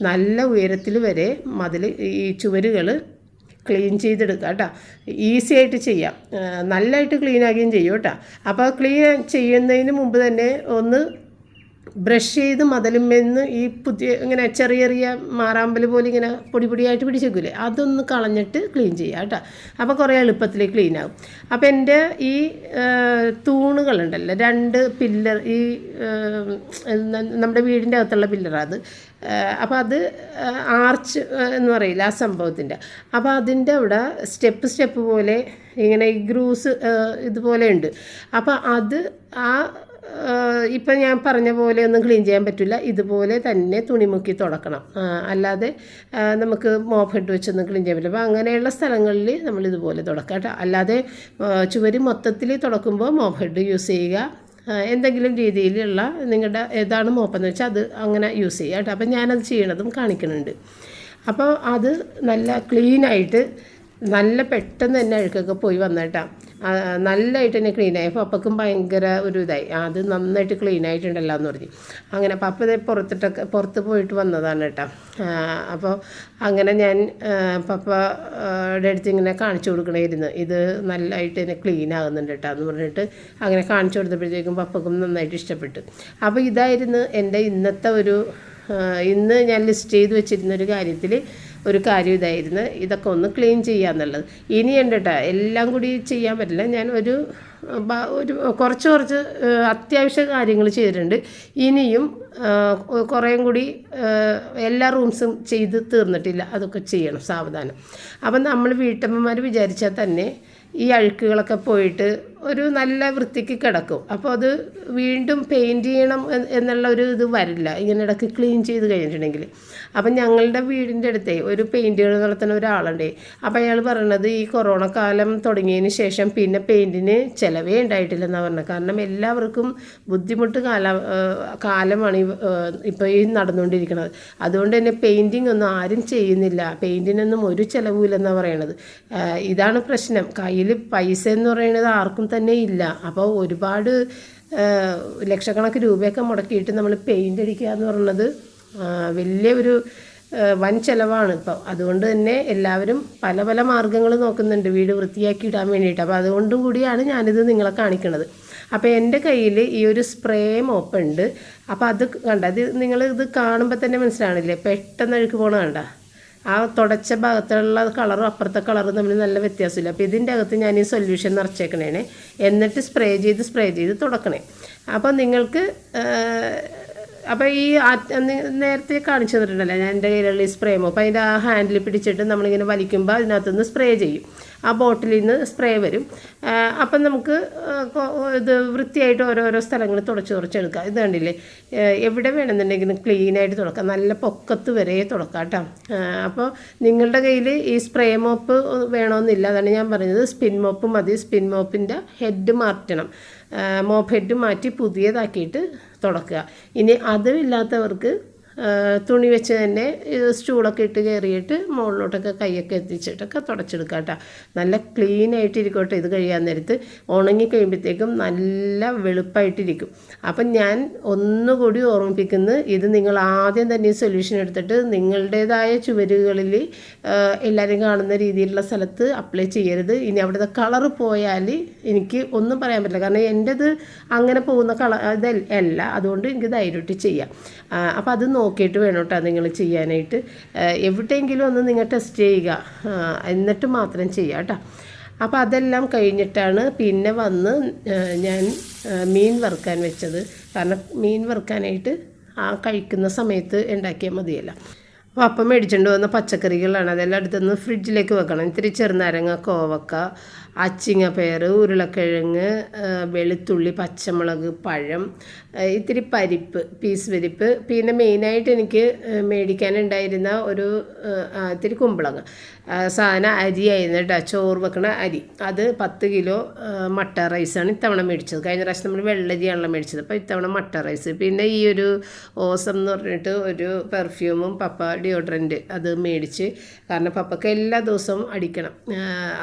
S1: നല്ല ഉയരത്തിൽ വരെ ഈ ചുവരുകൾ ക്ലീൻ ചെയ്തെടുക്കുക കേട്ടോ. ഈസി ആയിട്ട് ചെയ്യാം, നല്ലതായിട്ട് ക്ലീൻ ആക്കുകയും ചെയ്യും കേട്ടോ. അപ്പോൾ ക്ലീൻ ചെയ്യുന്നതിന് മുമ്പ് തന്നെ ഒന്ന് ബ്രഷ് ചെയ്ത് മതിലുമെന്ന് ഈ ഇങ്ങനെ ചെറിയ മാറാമ്പൽ പോലെ ഇങ്ങനെ പൊടിയായിട്ട് പിടിച്ചേക്കില്ലേ, അതൊന്ന് കളഞ്ഞിട്ട് ക്ലീൻ ചെയ്യുക കേട്ടോ. അപ്പോൾ കുറേ എളുപ്പത്തിൽ ക്ലീൻ ആകും. അപ്പോൾ എൻ്റെ ഈ തൂണുകളുണ്ടല്ലോ, 2 പില്ലർ, ഈ നമ്മുടെ വീടിൻ്റെ അകത്തുള്ള പില്ലറാണ് അത്. അപ്പോൾ അത് ആർച്ച് എന്ന് പറയില്ല ആ സംഭവത്തിൻ്റെ. അപ്പോൾ അതിൻ്റെ അവിടെ സ്റ്റെപ്പ് പോലെ ഇങ്ങനെ ഈ ഗ്രൂസ് ഇതുപോലെ ഉണ്ട്. അപ്പോൾ അത് ഇപ്പം ഞാൻ പറഞ്ഞ പോലെ ഒന്നും ക്ലീൻ ചെയ്യാൻ പറ്റില്ല. ഇതുപോലെ തന്നെ തുണി മുക്കി തുടക്കണം, അല്ലാതെ നമുക്ക് മോപ്പ് ഹെഡ് വെച്ചൊന്നും ക്ലീൻ ചെയ്യാൻ പറ്റില്ല. അപ്പോൾ അങ്ങനെയുള്ള സ്ഥലങ്ങളിൽ നമ്മൾ ഇതുപോലെ തുടക്കാം കേട്ടോ. അല്ലാതെ ചുവര് മൊത്തത്തിൽ തുടക്കുമ്പോൾ മോപ്പ് ഹെഡ് യൂസ് ചെയ്യുക. എന്തെങ്കിലും രീതിയിലുള്ള നിങ്ങളുടെ ഏതാണ് മോപ്പെന്ന് വെച്ചാൽ അത് അങ്ങനെ യൂസ് ചെയ്യുക കേട്ടോ. അപ്പം ഞാനത് ചെയ്യണതും കാണിക്കുന്നുണ്ട്. അപ്പോൾ അത് നല്ല ക്ലീനായിട്ട് നല്ല പെട്ടെന്ന് തന്നെ അഴുക്കൊക്കെ പോയി വന്നിട്ടാണ് നല്ലതായിട്ട് തന്നെ ക്ലീനായി. അപ്പോൾ പപ്പക്കും ഭയങ്കര ഒരു ഇതായി, അത് നന്നായിട്ട് ക്ലീൻ ആയിട്ടുണ്ടല്ലോ എന്ന് പറഞ്ഞു. അങ്ങനെ പപ്പ ഇതേ പുറത്ത് പോയിട്ട് വന്നതാണ് കേട്ടോ. അപ്പോൾ അങ്ങനെ ഞാൻ പപ്പയുടെ അടുത്ത് ഇങ്ങനെ കാണിച്ചു കൊടുക്കണമായിരുന്നു, ഇത് നല്ലതായിട്ട് തന്നെ ക്ലീൻ ആകുന്നുണ്ട് കേട്ടോ എന്ന് പറഞ്ഞിട്ട് അങ്ങനെ കാണിച്ചു കൊടുത്തപ്പോഴത്തേക്കും പപ്പക്കും നന്നായിട്ട് ഇഷ്ടപ്പെട്ടു. അപ്പോൾ ഇതായിരുന്നു എൻ്റെ ഇന്ന് ഞാൻ ലിസ്റ്റ് ചെയ്ത് വെച്ചിരുന്നൊരു ഒരു കാര്യം ഇതായിരുന്നു, ഇതൊക്കെ ഒന്ന് ക്ലീൻ ചെയ്യുക എന്നുള്ളത്. ഇനി കേട്ടോ എല്ലാം കൂടി ചെയ്യാൻ പറ്റില്ല. ഞാൻ ഒരു കുറച്ച് അത്യാവശ്യ കാര്യങ്ങൾ ചെയ്തിട്ടുണ്ട്. ഇനിയും കുറേയും കൂടി എല്ലാ റൂംസും ചെയ്ത് തീർന്നിട്ടില്ല, അതൊക്കെ ചെയ്യണം സാവധാനം. അപ്പം നമ്മൾ വീട്ടമ്മമാർ വിചാരിച്ചാൽ തന്നെ ഈ അഴുക്കുകളൊക്കെ പോയിട്ട് ഒരു നല്ല വൃത്തിക്ക് കിടക്കും. അപ്പോൾ അത് വീണ്ടും പെയിൻറ്റ് ചെയ്യണം എന്നുള്ള ഒരു ഇത് വരില്ല ഇങ്ങനെ ഇടയ്ക്ക് ക്ലീൻ ചെയ്ത് കഴിഞ്ഞിട്ടുണ്ടെങ്കിൽ. അപ്പം ഞങ്ങളുടെ വീടിൻ്റെ അടുത്തേ ഒരു പെയിൻറ്റുകൾ നടത്തുന്ന ഒരാളുണ്ടേ. അപ്പോൾ അയാൾ പറയണത് ഈ കൊറോണ കാലം തുടങ്ങിയതിന് ശേഷം പിന്നെ പെയിൻറ്റിന് ചിലവേ ഉണ്ടായിട്ടില്ലെന്നാണ് പറഞ്ഞത്. കാരണം എല്ലാവർക്കും ബുദ്ധിമുട്ട് കാലമാണ് ഇപ്പോൾ ഈ നടന്നുകൊണ്ടിരിക്കുന്നത്. അതുകൊണ്ട് തന്നെ പെയിൻറ്റിങ് ഒന്നും ആരും ചെയ്യുന്നില്ല, പെയിൻറ്റിനൊന്നും ഒരു ചിലവുമില്ലെന്നാണ് പറയണത്. ഇതാണ് പ്രശ്നം, കയ്യിൽ പൈസ എന്ന് പറയുന്നത് ആർക്കും തന്നെ ഇല്ല. അപ്പോൾ ഒരുപാട് ലക്ഷക്കണക്കിന് രൂപയൊക്കെ മുടക്കിയിട്ട് നമ്മൾ പെയിൻ്റ് അടിക്കുക എന്ന് പറയുന്നത് വലിയ ഒരു വൻ ചിലവാണ് ഇപ്പോൾ. അതുകൊണ്ട് തന്നെ എല്ലാവരും പല പല മാർഗ്ഗങ്ങൾ നോക്കുന്നുണ്ട് വീട് വൃത്തിയാക്കി ഇടാൻ വേണ്ടിയിട്ട്. അപ്പോൾ അതുകൊണ്ടും കൂടിയാണ് ഞാനിത് നിങ്ങളെ കാണിക്കുന്നത്. അപ്പോൾ എൻ്റെ കയ്യിൽ ഈ ഒരു സ്പ്രേ മോപ്പ് ഉണ്ട്. അപ്പോൾ അത് കണ്ട, അത് നിങ്ങൾ ഇത് കാണുമ്പോൾ തന്നെ മനസ്സിലാണില്ലേ, പെട്ടെന്ന് അഴുക്ക് പോകണ കണ്ട. ആ തുടച്ച ഭാഗത്തുള്ള കളറും അപ്പുറത്തെ കളറും തമ്മിൽ നല്ല വ്യത്യാസമില്ല. അപ്പോൾ ഇതിൻ്റെ അകത്ത് ഞാൻ ഈ സൊല്യൂഷൻ നിറച്ചേക്കണേ, എന്നിട്ട് സ്പ്രേ ചെയ്ത് തുടക്കണേ. അപ്പോൾ നിങ്ങൾക്ക് അപ്പോൾ ഈ നേരത്തെ കാണിച്ചു തന്നിട്ടുണ്ടല്ലോ ഞാൻ എൻ്റെ കയ്യിലുള്ള ഈ സ്പ്രേ മോപ്പ്, അതിൻ്റെ ആ ഹാൻഡിൽ പിടിച്ചിട്ട് നമ്മളിങ്ങനെ വലിക്കുമ്പോൾ അതിനകത്തുനിന്ന് സ്പ്രേ ചെയ്യും. ആ ബോട്ടിലിൽ നിന്ന് സ്പ്രേ വരും. അപ്പം നമുക്ക് ഇത് വൃത്തിയായിട്ട് ഓരോരോ സ്ഥലങ്ങൾ തുടച്ചെടുക്കാം. ഇത് കണ്ടില്ലേ, എവിടെ വേണമെന്നുണ്ടെങ്കിലും ക്ലീനായിട്ട് തുടക്കാം, നല്ല പൊക്കത്ത് വരെ തുടക്കാം കേട്ടോ. അപ്പോൾ നിങ്ങളുടെ കയ്യിൽ ഈ സ്പ്രേ മോപ്പ് വേണമെന്നില്ല, അതാണ് ഞാൻ പറഞ്ഞത്. സ്പിൻ മോപ്പ് മതി. സ്പിൻ മോപ്പിൻ്റെ ഹെഡ് മാറ്റണം, മോപ്പ് ഹെഡ് മാറ്റി പുതിയതാക്കിയിട്ട് തുടക്കുക. ഇനി അതുമില്ലാത്തവർക്ക് തുണി വെച്ച് തന്നെ സ്റ്റൂളൊക്കെ ഇട്ട് കയറിയിട്ട് മുകളിലോട്ടൊക്കെ കൈയൊക്കെ എത്തിച്ചിട്ടൊക്കെ തുടച്ചെടുക്കാം കേട്ടോ. നല്ല ക്ലീനായിട്ടിരിക്കട്ടെ. ഇത് കഴിയാൻ നേരത്ത് ഉണങ്ങി കഴിയുമ്പോഴത്തേക്കും നല്ല വെളുപ്പായിട്ടിരിക്കും. അപ്പം ഞാൻ ഒന്നുകൂടി ഓർമ്മിപ്പിക്കുന്നത്, ഇത് നിങ്ങൾ ആദ്യം തന്നെ ഈ സൊല്യൂഷൻ എടുത്തിട്ട് നിങ്ങളുടേതായ ചുവരുകളിൽ എല്ലാവരും കാണുന്ന രീതിയിലുള്ള സ്ഥലത്ത് അപ്ലൈ ചെയ്യരുത്. ഇനി അവിടുത്തെ കളറ് പോയാൽ എനിക്ക് ഒന്നും പറയാൻ പറ്റില്ല, കാരണം എൻ്റെത് അങ്ങനെ പോകുന്ന ഇതല്ല. അതുകൊണ്ട് എനിക്ക് ധൈര്യമായിട്ട് ചെയ്യാം. അപ്പോൾ അത് നോക്കിയിട്ട് വേണം കേട്ടോ നിങ്ങൾ ചെയ്യാനായിട്ട്. എവിടെയെങ്കിലും ഒന്ന് നിങ്ങൾ ടെസ്റ്റ് ചെയ്യുക, എന്നിട്ട് മാത്രം ചെയ്യുക കേട്ടോ. അപ്പോൾ അതെല്ലാം കഴിഞ്ഞിട്ടാണ് പിന്നെ വന്ന് ഞാൻ മീൻ വറുക്കാൻ വെച്ചത്. കാരണം മീൻ വറുക്കാനായിട്ട് ആ കഴിക്കുന്ന സമയത്ത് ഉണ്ടാക്കിയാൽ മതിയല്ല. അപ്പോൾ അപ്പം മേടിച്ചുകൊണ്ട് വന്ന പച്ചക്കറികളാണ്, അതെല്ലാം അടുത്തുനിന്ന് ഫ്രിഡ്ജിലേക്ക് വെക്കണം. ഇത്തിരി ചെറുനാരങ്ങ, കോവക്ക, അച്ചിങ്ങപ്പയർ, ഉരുളക്കിഴങ്ങ്, വെളുത്തുള്ളി, പച്ചമുളക്, പഴം, ഇത്തിരി പരിപ്പ്, പീസ് പരിപ്പ്, പിന്നെ മെയിനായിട്ട് എനിക്ക് മേടിക്കാനുണ്ടായിരുന്ന ഒരു ഇത്തിരി കുമ്പളങ്ങ സാധനം അരിയായിരുന്നു കേട്ടോ, ചോറ് വെക്കണ അരി. അത് 10 കിലോ മട്ട റൈസാണ് ഇത്തവണ മേടിച്ചത്. കഴിഞ്ഞ പ്രാവശ്യം നമ്മൾ വെള്ളരിയാണല്ലോ മേടിച്ചത്, അപ്പോൾ ഇത്തവണ മട്ട റൈസ്. പിന്നെ ഈ ഒരു ഓസം എന്ന് പറഞ്ഞിട്ട് ഒരു പെർഫ്യൂമും പപ്പ ഡിയോഡ്രൻറ്റ് അത് മേടിച്ച്, കാരണം പപ്പയ്ക്ക് എല്ലാ ദിവസവും അടിക്കണം.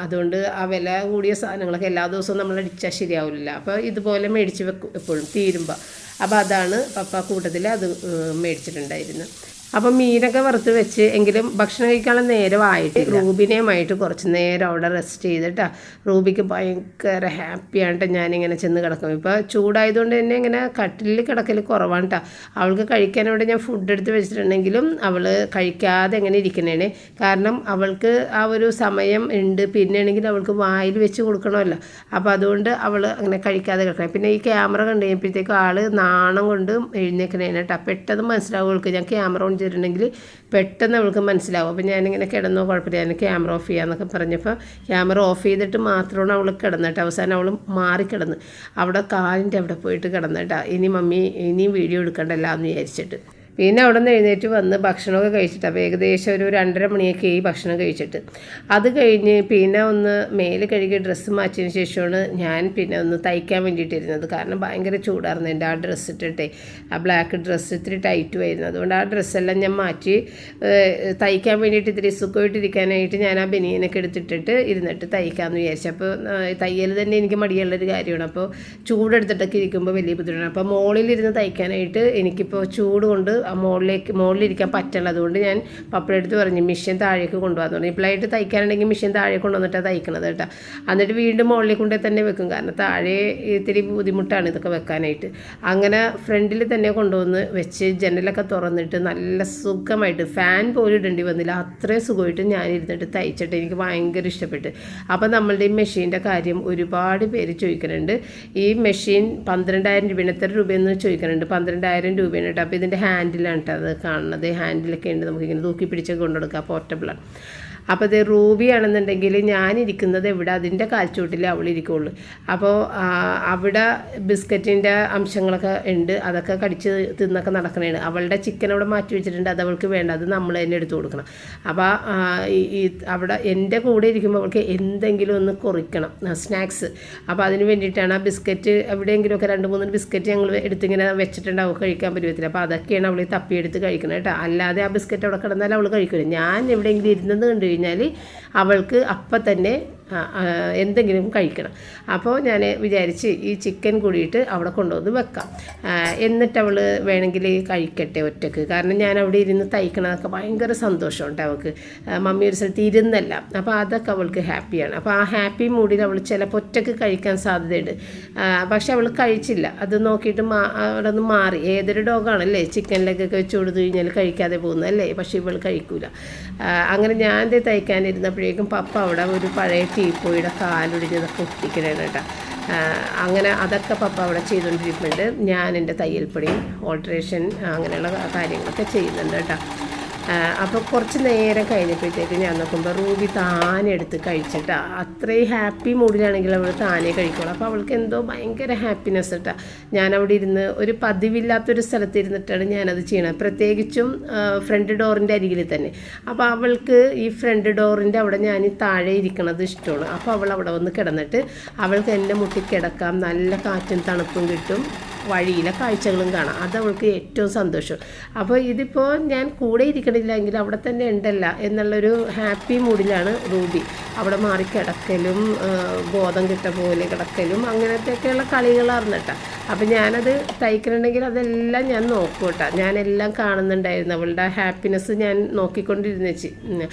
S1: അതുകൊണ്ട് ആ വില കൂടിയ സാധനങ്ങളൊക്കെ എല്ലാ ദിവസവും നമ്മൾ അടിച്ചാൽ ശരിയാവില്ല. അപ്പോൾ ഇതുപോലെ മേടിച്ച് വെക്കും എപ്പോഴും തീരുമ്പോൾ. അപ്പോൾ അതാണ് പപ്പ കൂട്ടത്തിൽ അത് മേടിച്ചിട്ടുണ്ടായിരുന്നു. അപ്പം മീനൊക്കെ വറുത്ത് വെച്ച് എങ്കിലും ഭക്ഷണം കഴിക്കാനുള്ള നേരമായിട്ട് റൂബിനെയുമായിട്ട് കുറച്ച് നേരം അവിടെ റെസ്റ്റ് ചെയ്തിട്ടാ. റൂബിക്ക് ഭയങ്കര ഹാപ്പിയായിട്ട് ഞാനിങ്ങനെ ചെന്ന് കിടക്കും. ഇപ്പോൾ ചൂടായതുകൊണ്ട് തന്നെ ഇങ്ങനെ കട്ടിലിൽ കിടക്കൽ കുറവാണ് കേട്ടോ. അവൾക്ക് കഴിക്കാൻ അവിടെ ഞാൻ ഫുഡ് എടുത്ത് വെച്ചിട്ടുണ്ടെങ്കിലും അവൾ കഴിക്കാതെ എങ്ങനെ ഇരിക്കണേനെ, കാരണം അവൾക്ക് ആ ഒരു സമയം ഉണ്ട്. പിന്നെയാണെങ്കിൽ അവൾക്ക് വായിൽ വെച്ച് കൊടുക്കണമല്ലോ. അപ്പോൾ അതുകൊണ്ട് അവൾ അങ്ങനെ കഴിക്കാതെ കിടക്കണം. പിന്നെ ഈ ക്യാമറ കണ്ടു കഴിയുമ്പോഴത്തേക്കും ആൾ നാണം കൊണ്ട് എഴുന്നേക്കണേനെ കേട്ടോ. പെട്ടെന്ന് മനസ്സിലാവും അവൾക്ക് ഞാൻ ക്യാമറ ഓൺ ചെയ്തിട്ടുണ്ടെങ്കിൽ പെട്ടെന്ന് അവൾക്ക് മനസ്സിലാവും. അപ്പോൾ ഞാനിങ്ങനെ കിടന്നോ കുഴപ്പമില്ല, ഞാൻ ക്യാമറ ഓഫ് ചെയ്യാമെന്നൊക്കെ പറഞ്ഞപ്പോൾ ക്യാമറ ഓഫ് ചെയ്തിട്ട് മാത്രമാണ് അവൾ കിടന്നിട്ട്. അവസാനം അവൾ മാറിക്കിടന്ന് അവിടെ കാലിൻ്റെ അവിടെ പോയിട്ട് കിടന്നിട്ടാ. ഇനി മമ്മി ഇനിയും വീഡിയോ എടുക്കണ്ടല്ലോ എന്ന് വിചാരിച്ചിട്ട്. പിന്നെ അവിടെ നിന്ന് എഴുന്നേറ്റ് വന്ന് ഭക്ഷണമൊക്കെ കഴിച്ചിട്ട്, അപ്പോൾ ഏകദേശം ഒരു 2:30 മണിയൊക്കെ ഈ ഭക്ഷണം കഴിച്ചിട്ട്. അത് കഴിഞ്ഞ് പിന്നെ ഒന്ന് മേല് കഴുകി ഡ്രസ്സ് മാറ്റിയതിന് ശേഷമാണ് ഞാൻ പിന്നെ ഒന്ന് തയ്ക്കാൻ വേണ്ടിയിട്ടിരുന്നത്. കാരണം ഭയങ്കര ചൂടായിരുന്നു എൻ്റെ ആ ഡ്രസ്സ് ഇട്ടിട്ടേ. ആ ബ്ലാക്ക് ഡ്രസ്സ് ഇത്തിരി ടൈറ്റ് ആയിരുന്നു. അതുകൊണ്ട് ആ ഡ്രസ്സെല്ലാം ഞാൻ മാറ്റി തയ്ക്കാൻ വേണ്ടിയിട്ട് ഇത്തിരി സുഖമായിട്ടിരിക്കാനായിട്ട് ഞാൻ ആ ബനിയനൊക്കെ എടുത്തിട്ടിട്ട് ഇരുന്നിട്ട് തയ്ക്കാമെന്ന് വിചാരിച്ചു. അപ്പോൾ തയ്യൽ തന്നെ എനിക്ക് മടിയുള്ളൊരു കാര്യമാണ്. അപ്പോൾ ചൂടെടുത്തിട്ടൊക്കെ ഇരിക്കുമ്പോൾ വലിയ ബുദ്ധിമുട്ടാണ്. അപ്പോൾ മുകളിലിരുന്ന് തയ്ക്കാനായിട്ട് എനിക്കിപ്പോൾ ചൂട് കൊണ്ട് മുകളിലിരിക്കാൻ പറ്റില്ല. അതുകൊണ്ട് ഞാൻ പപ്പയുടെ അടുത്ത് പറഞ്ഞു മിഷ്യൻ താഴേക്ക് കൊണ്ടുപോകാൻ തുടങ്ങി. ഇപ്പോഴായിട്ട് തയ്ക്കാനുണ്ടെങ്കിൽ മിഷ്യൻ താഴെ കൊണ്ടുവന്നിട്ടാണ് തയ്ക്കണത് കേട്ടോ. എന്നിട്ട് വീണ്ടും മുകളിൽ കൊണ്ടേ തന്നെ വെക്കും, കാരണം താഴെ ഇത്തിരി ബുദ്ധിമുട്ടാണ് ഇതൊക്കെ വെക്കാനായിട്ട്. അങ്ങനെ ഫ്രണ്ടിൽ തന്നെ കൊണ്ടുവന്ന് വെച്ച് ജനലൊക്കെ തുറന്നിട്ട് നല്ല സുഖമായിട്ട് ഫാൻ പോലും ഇടേണ്ടി വന്നില്ല, അത്രയും സുഖമായിട്ട് ഞാനിരുന്നിട്ട് തയ്ച്ചിട്ട് എനിക്ക് ഭയങ്കര ഇഷ്ടപ്പെട്ട്. അപ്പോൾ നമ്മളുടെ ഈ മെഷീൻ്റെ കാര്യം ഒരുപാട് പേര് ചോദിക്കുന്നുണ്ട്. ഈ മെഷീൻ 12,000 രൂപയാണ്, എത്ര രൂപയെന്ന് ചോദിക്കുന്നുണ്ട്. 12,000 രൂപയാണ് കേട്ടോ. അപ്പോൾ ഇതിൻ്റെ ഹാൻഡിലാണ് കേട്ടോ അത് കാണുന്നത്. ഹാൻഡിലൊക്കെ ഉണ്ട്, നമുക്കിങ്ങനെ തൂക്കി പിടിച്ചൊക്കെ കൊണ്ടുകൊടുക്കാം, പോർട്ടബിളാണ്. അപ്പോൾ ഇത് റൂബി ആണെന്നുണ്ടെങ്കിൽ ഞാനിരിക്കുന്നത് എവിടെ, അതിൻ്റെ കാൽച്ചൂട്ടിൽ അവളിരിക്കുള്ളൂ. അപ്പോൾ അവിടെ ബിസ്ക്കറ്റിൻ്റെ അംശങ്ങളൊക്കെ ഉണ്ട്, അതൊക്കെ കടിച്ച് തിന്നൊക്കെ നടക്കണേണ്. അവളുടെ ചിക്കൻ അവിടെ മാറ്റി വെച്ചിട്ടുണ്ട്, അത് അവൾക്ക് വേണ്ട, അത് നമ്മൾ തന്നെ എടുത്തു കൊടുക്കണം. അപ്പോൾ ഈ അവിടെ എൻ്റെ കൂടെ ഇരിക്കുമ്പോൾ അവൾക്ക് എന്തെങ്കിലും ഒന്ന് കുറിക്കണം, സ്നാക്സ്. അപ്പോൾ അതിന് വേണ്ടിയിട്ടാണ് ആ ബിസ്ക്കറ്റ് എവിടെയെങ്കിലുമൊക്കെ 2-3 ബിസ്ക്കറ്റ് ഞങ്ങൾ എടുത്തിങ്ങനെ വെച്ചിട്ടുണ്ടാവും, കഴിക്കാൻ പറ്റുമത്തില്ല. അപ്പോൾ അതൊക്കെയാണ് അവൾ തപ്പിയെടുത്ത് കഴിക്കണം കേട്ടോ. അല്ലാതെ ആ ബിസ്ക്കറ്റ് അവിടെ കിടന്നാൽ അവൾ കഴിക്കില്ല. ഞാൻ എവിടെയെങ്കിലും ഇരുന്നത് കണ്ടു കഴിഞ്ഞാൽ അവൾക്ക് അപ്പം തന്നെ എന്തെങ്കിലും കഴിക്കണം. അപ്പോൾ ഞാൻ വിചാരിച്ച് ഈ ചിക്കൻ കൂടിയിട്ട് അവിടെ കൊണ്ടുവന്ന് വെക്കാം, എന്നിട്ട് അവൾ വേണമെങ്കിൽ കഴിക്കട്ടെ ഒറ്റക്ക്. കാരണം ഞാൻ അവിടെ ഇരുന്ന് തയ്ക്കണതൊക്കെ ഭയങ്കര സന്തോഷമുണ്ട് അവൾക്ക്. മമ്മി ഒരു സ്ഥലത്ത് ഇരുന്നല്ല, അപ്പോൾ അതൊക്കെ അവൾക്ക് ഹാപ്പിയാണ്. അപ്പോൾ ആ ഹാപ്പി മൂഡിൽ അവൾ ചിലപ്പോൾ ഒറ്റക്ക് കഴിക്കാൻ സാധ്യതയുണ്ട്. പക്ഷെ അവൾ കഴിച്ചില്ല. അത് നോക്കിയിട്ട് അവിടെ നിന്ന് മാറി. ഏതൊരു ഡോഗാണല്ലേ ചിക്കനിലേക്കൊക്കെ വെച്ച് കൊടുത്തു കഴിഞ്ഞാൽ കഴിക്കാതെ പോകുന്നതല്ലേ, പക്ഷേ ഇവൾ കഴിക്കൂല. അങ്ങനെ ഞാൻ തയ്ക്കാനിരുന്നപ്പോഴേക്കും പപ്പ അവിടെ ഒരു പഴയ ടീപ്പോയുടെ കാലൊടിഞ്ഞതൊക്കെ ഒട്ടിക്കണേണ് കേട്ടോ. അങ്ങനെ അതൊക്കെ പപ്പ അവിടെ ചെയ്തുകൊണ്ടിരിക്കുന്നുണ്ട്. ഞാൻ എൻ്റെ തയ്യൽപ്പണിയും ഓൾട്രേഷൻ അങ്ങനെയുള്ള കാര്യങ്ങളൊക്കെ ചെയ്യുന്നുണ്ട് കേട്ടോ. അപ്പോൾ കുറച്ച് നേരം കഴിഞ്ഞപ്പോഴത്തേക്ക് ഞാൻ നോക്കുമ്പോൾ റൂബി താനെ എടുത്ത് കഴിച്ചിട്ടാ. അത്രയും ഹാപ്പി മൂഡിലാണെങ്കിൽ അവൾ താനേ കഴിക്കുള്ളൂ. അപ്പോൾ അവൾക്ക് എന്തോ ഭയങ്കര ഹാപ്പിനെസ് കേട്ടോ. ഞാനവിടെ ഇരുന്ന് ഒരു പതിവില്ലാത്തൊരു സ്ഥലത്ത് ഇരുന്നിട്ടാണ് ഞാനത് ചെയ്യണത്, പ്രത്യേകിച്ചും ഫ്രണ്ട് ഡോറിൻ്റെ അരികിൽ തന്നെ. അപ്പോൾ അവൾക്ക് ഈ ഫ്രണ്ട് ഡോറിൻ്റെ അവിടെ ഞാൻ താഴെ ഇരിക്കണത് ഇഷ്ടമാണ്. അപ്പോൾ അവൾ അവിടെ വന്ന് കിടന്നിട്ട് അവൾക്ക് എന്നെ മുട്ടി കിടക്കാം, നല്ല കാറ്റും തണുപ്പും കിട്ടും, വഴിയിലെ കാഴ്ചകളും കാണാം. അതവൾക്ക് ഏറ്റവും സന്തോഷം. അപ്പോൾ ഇതിപ്പോൾ ഞാൻ കൂടെ ഇരിക്കണില്ലെങ്കിൽ അവിടെ തന്നെ ഉണ്ടല്ല എന്നുള്ളൊരു ഹാപ്പി മൂഡിലാണ് റൂബി. അവിടെ മാറി കിടക്കലും ബോധം കിട്ട പോലെ കിടക്കലും അങ്ങനത്തെയൊക്കെയുള്ള കളികളായിരുന്നു കേട്ടോ. അപ്പോൾ ഞാനത് തയ്ക്കണമെങ്കിൽ അതെല്ലാം ഞാൻ നോക്കും കേട്ടോ. ഞാനെല്ലാം കാണുന്നുണ്ടായിരുന്നു. അവളുടെ ഹാപ്പിനെസ് ഞാൻ നോക്കിക്കൊണ്ടിരുന്നേച്ച്.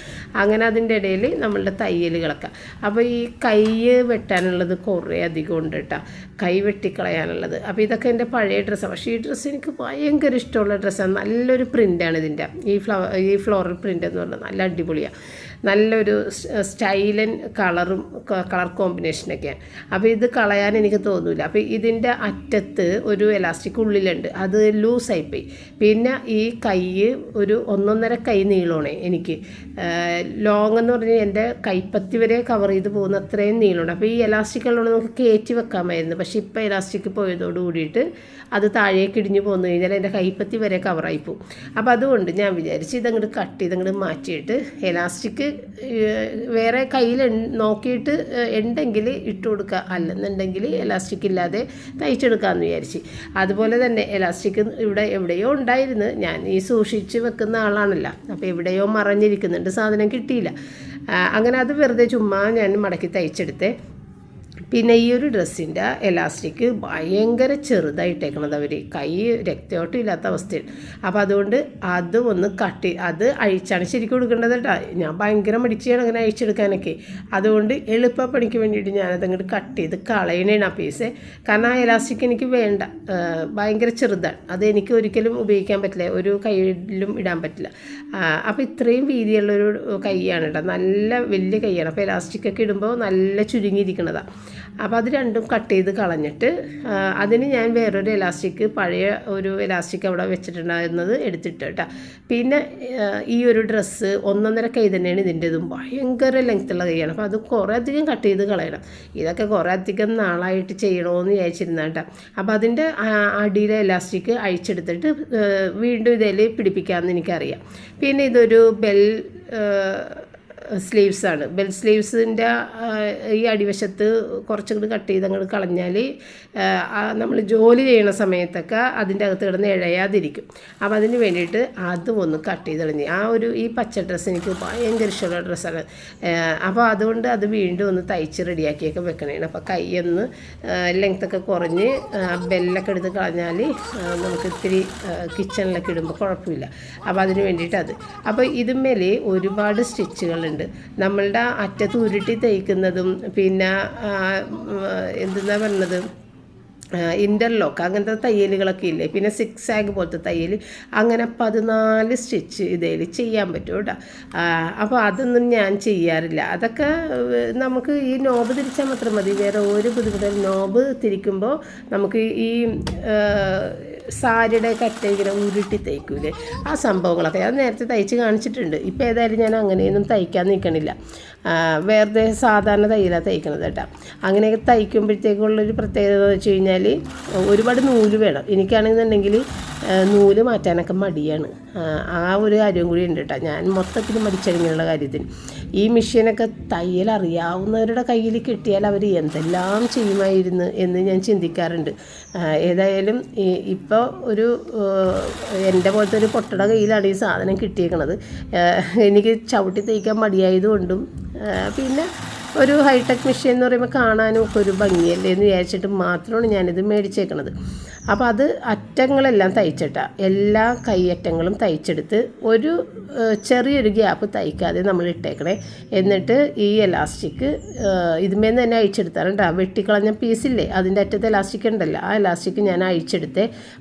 S1: അങ്ങനെ അതിൻ്റെ ഇടയിൽ നമ്മളുടെ തയ്യലുകളൊക്കെ. അപ്പോൾ ഈ കൈ വെട്ടാനുള്ളത് കുറേ അധികം ഉണ്ട് കേട്ടോ, കൈ വെട്ടിക്കളയാനുള്ളത്. അപ്പോൾ ഇതൊക്കെ എൻ്റെ പഴയ ഡ്രസ്സാണ്. പക്ഷേ ഈ ഡ്രസ്സ് എനിക്ക് ഭയങ്കര ഇഷ്ടമുള്ള ഡ്രസ്സാണ്. നല്ലൊരു പ്രിൻ്റാണ് ഇതിൻ്റെ. ഈ ഫ്ലോറൽ പ്രിൻ്റ് എന്ന് പറഞ്ഞാൽ നല്ല അടിപൊളിയാണ്. നല്ലൊരു സ്റ്റൈലൻ കളർ കോമ്പിനേഷനൊക്കെയാണ്. അപ്പോൾ ഇത് കളയാൻ എനിക്ക് തോന്നില്ല. അപ്പോൾ ഇതിൻ്റെ അറ്റത്ത് ഒരു എലാസ്റ്റിക് ഉള്ളിലുണ്ട്, അത് ലൂസായിപ്പോയി. പിന്നെ ഈ കൈ ഒരു 1.5 കൈ നീളമാണ് എനിക്ക്. ലോങ് എന്ന് പറഞ്ഞാൽ എൻ്റെ കൈപ്പത്തി വരെ കവർ ചെയ്ത് പോകുന്ന അത്രയും നീളമുണ്ട്. അപ്പോൾ ഈ എലാസ്റ്റിക് ഉള്ളത് നമുക്ക് കയറ്റി വെക്കാമായിരുന്നു. പക്ഷേ ഇപ്പോൾ എലാസ്റ്റിക് പോയതോട് കൂടിയിട്ട് അത് താഴേക്ക് ഇടിഞ്ഞ് പോന്നു കഴിഞ്ഞാൽ എൻ്റെ കൈപ്പത്തി വരെ കവറായി പോകും. അപ്പോൾ അതുകൊണ്ട് ഞാൻ വിചാരിച്ച് ഇതങ്ങോട്ട് കട്ട് ചെയ്തങ്ങോട്ട് മാറ്റിയിട്ട് എലാസ്റ്റിക് വേറെ കയ്യിൽ നോക്കിയിട്ട് ഉണ്ടെങ്കിൽ ഇട്ട് കൊടുക്കുക, അല്ലെന്നുണ്ടെങ്കിൽ എലാസ്റ്റിക് ഇല്ലാതെ തയ്ച്ചെടുക്കാമെന്ന് വിചാരിച്ച്. അതുപോലെ തന്നെ എലാസ്റ്റിക് ഇവിടെ എവിടെയോ ഉണ്ടായിരുന്നു. ഞാൻ ഈ സൂക്ഷിച്ച് വെക്കുന്ന ആളാണല്ലോ, അപ്പോൾ എവിടെയോ മറഞ്ഞിരിക്കുന്നുണ്ട്, സാധനം കിട്ടിയില്ല. അങ്ങനെ അത് വെറുതെ ചുമ്മാ ഞാൻ മടക്കി തയ്ച്ചെടുത്തേ. പിന്നെ ഈ ഒരു ഡ്രസ്സിൻ്റെ എലാസ്റ്റിക് ഭയങ്കര ചെറുതായിട്ടേക്കണത് അവർ, കൈ രക്തയോട്ടം ഇല്ലാത്ത അവസ്ഥയിൽ. അപ്പോൾ അതുകൊണ്ട് അത് ഒന്ന് അത് അഴിച്ചാണ് ശരിക്കും കൊടുക്കേണ്ടത് കേട്ടോ. ഞാൻ ഭയങ്കര മടിച്ചാണ് അങ്ങനെ അഴിച്ചെടുക്കാനൊക്കെ. അതുകൊണ്ട് എളുപ്പപ്പണിക്ക് വേണ്ടിയിട്ട് ഞാനതങ്ങോട്ട് കട്ട് ചെയ്ത് കളയണേണ് ആ പീസ്. കാരണം ആ എലാസ്റ്റിക് എനിക്ക് വേണ്ട, ഭയങ്കര ചെറുതാണ്. അത് എനിക്ക് ഒരിക്കലും ഉപയോഗിക്കാൻ പറ്റില്ല, ഒരു കൈയിലും ഇടാൻ പറ്റില്ല. അപ്പോൾ ഇത്രയും വീതിയുള്ളൊരു കൈയാണ് കേട്ടോ, നല്ല വലിയ കൈയാണ്. അപ്പോൾ എലാസ്റ്റിക്കൊക്കെ ഇടുമ്പോൾ നല്ല ചുരുങ്ങിയിരിക്കണതാണ്. അപ്പോൾ അത് രണ്ടും കട്ട് ചെയ്ത് കളഞ്ഞിട്ട് അതിന് ഞാൻ വേറൊരു എലാസ്റ്റിക്, പഴയ ഒരു എലാസ്റ്റിക് അവിടെ വെച്ചിട്ടുണ്ടായിരുന്നത് എടുത്തിട്ട് കേട്ടോ. പിന്നെ ഈ ഒരു ഡ്രസ്സ് 1.5 കൈ തന്നെയാണ് ഇതിൻ്റെതും, ഭയങ്കര ലെങ്ത്തുള്ള കൈയാണ്. അപ്പോൾ അത് കുറേ അധികം കട്ട് ചെയ്ത് കളയണം. ഇതൊക്കെ കുറേ അധികം നാളായിട്ട് ചെയ്യണമെന്ന് വിചാരിച്ചിരുന്ന കേട്ടോ. അപ്പോൾ അതിൻ്റെ അടിയിലെ എലാസ്റ്റിക് അഴിച്ചെടുത്തിട്ട് വീണ്ടും ഇതിൽ പിടിപ്പിക്കാമെന്ന് എനിക്കറിയാം. പിന്നെ ഇതൊരു സ്ലീവ്സാണ്. ബെൽ സ്ലീവ്സിൻ്റെ ഈ അടിവശത്ത് കുറച്ചും കൂടി കട്ട് ചെയ്ത് അങ്ങോട്ട് കളഞ്ഞാൽ നമ്മൾ ജോലി ചെയ്യുന്ന സമയത്തൊക്കെ അതിൻ്റെ അകത്ത് കിടന്ന് ഇഴയാതിരിക്കും. അപ്പോൾ അതിന് വേണ്ടിയിട്ട് അതും ഒന്ന് കട്ട് ചെയ്ത് കളഞ്ഞ്. ഈ പച്ച ഡ്രസ്സ് എനിക്ക് ഭയങ്കര ഇഷ്ടമുള്ള ഡ്രസ്സാണ്. അപ്പോൾ അതുകൊണ്ട് അത് വീണ്ടും ഒന്ന് തയ്ച്ച് റെഡിയാക്കിയൊക്കെ വെക്കണേണ്. അപ്പോൾ കൈയൊന്ന് ലെങ്ത്തൊക്കെ കുറഞ്ഞ് ബെല്ലൊക്കെ എടുത്ത് കളഞ്ഞാൽ നമുക്ക് ഇത്തിരി കിച്ചണിലൊക്കെ ഇടുമ്പോൾ കുഴപ്പമില്ല. അപ്പോൾ അതിന് വേണ്ടിയിട്ട് അത്. അപ്പോൾ ഇതുമേൽ ഒരുപാട് സ്റ്റിച്ചുകളുണ്ട്. നമ്മളുടെ അറ്റത്ത് ഉരുട്ടി തയ്ക്കുന്നതും പിന്നെ എന്തെന്നാ പറഞ്ഞത്, ഇൻ്റർലോക്ക് അങ്ങനത്തെ തയ്യലുകളൊക്കെ ഇല്ലേ, പിന്നെ 6 ആഗ് പോലത്തെ തയ്യൽ, അങ്ങനെ 14 സ്റ്റിച്ച് ഇതേൽ ചെയ്യാൻ പറ്റും കേട്ടോ. അപ്പോൾ അതൊന്നും ഞാൻ ചെയ്യാറില്ല. അതൊക്കെ നമുക്ക് ഈ നോബ് തിരിച്ചാൽ മാത്രം മതി, വേറെ ഒരു ബുദ്ധിമുട്ടില്ല. നോബ് തിരിക്കുമ്പോൾ നമുക്ക് ഈ സാരിയുടെ കറ്റ ഇങ്ങനെ ഉരുട്ടി തയ്ക്കൂലേ, ആ സംഭവങ്ങളൊക്കെ അത് നേരത്തെ തയ്ച്ച് കാണിച്ചിട്ടുണ്ട്. ഇപ്പോൾ ഏതായാലും ഞാൻ അങ്ങനെയൊന്നും തയ്ക്കാൻ നിൽക്കണില്ല, വെറുതെ സാധാരണ തയ്യലാണ് തയ്ക്കണത് കേട്ടോ. അങ്ങനെയൊക്കെ തയ്ക്കുമ്പോഴത്തേക്കുള്ളൊരു പ്രത്യേകത എന്ന് വെച്ച് കഴിഞ്ഞാൽ ഒരുപാട് നൂല് വേണം. എനിക്കാണെന്നുണ്ടെങ്കിൽ നൂല് മാറ്റാനൊക്കെ മടിയാണ്. ആ ഒരു കാര്യം കൂടി ഉണ്ട് കേട്ടോ. ഞാൻ മൊത്തത്തിൽ മടിച്ചഴിങ്ങനെയുള്ള കാര്യത്തിന്. ഈ മെഷീനൊക്കെ തയ്യൽ അറിയാവുന്നവരുടെ കയ്യിൽ കിട്ടിയാൽ അവർ എന്തെല്ലാം ചെയ്യുമായിരുന്നു എന്ന് ഞാൻ ചിന്തിക്കാറുണ്ട്. ഏതായാലും ഇപ്പോൾ എൻ്റെ പോലത്തെ ഒരു പൊട്ടയുടെ കയ്യിലാണ് ഈ സാധനം കിട്ടിയേക്കണത്. എനിക്ക് ചവിട്ടി തയ്ക്കാൻ മടിയായതുകൊണ്ടും പിന്നെ ഒരു ഹൈടെക് മെഷീൻ എന്ന് പറയുമ്പോൾ കാണാനും ഒക്കെ ഒരു ഭംഗിയല്ലേ എന്ന് വിചാരിച്ചിട്ട് മാത്രമാണ് ഞാനിത് മേടിച്ചേക്കണത്. അപ്പോൾ അത് അറ്റങ്ങളെല്ലാം തയ്ച്ചിട്ടാണ്, എല്ലാ കൈയറ്റങ്ങളും തയ്ച്ചെടുത്ത് ഒരു ചെറിയൊരു ഗ്യാപ്പ് തയ്ക്കാതെ നമ്മൾ ഇട്ടേക്കണേ. എന്നിട്ട് ഈ എലാസ്റ്റിക് ഇതുമേന്ന് തന്നെ അഴിച്ചെടുത്താറുണ്ട്. വെട്ടിക്കളഞ്ഞ പീസില്ലേ, അതിൻ്റെ അറ്റത്തെ എലാസ്റ്റിക് ഉണ്ടല്ലോ, ആ എലാസ്റ്റിക് ഞാൻ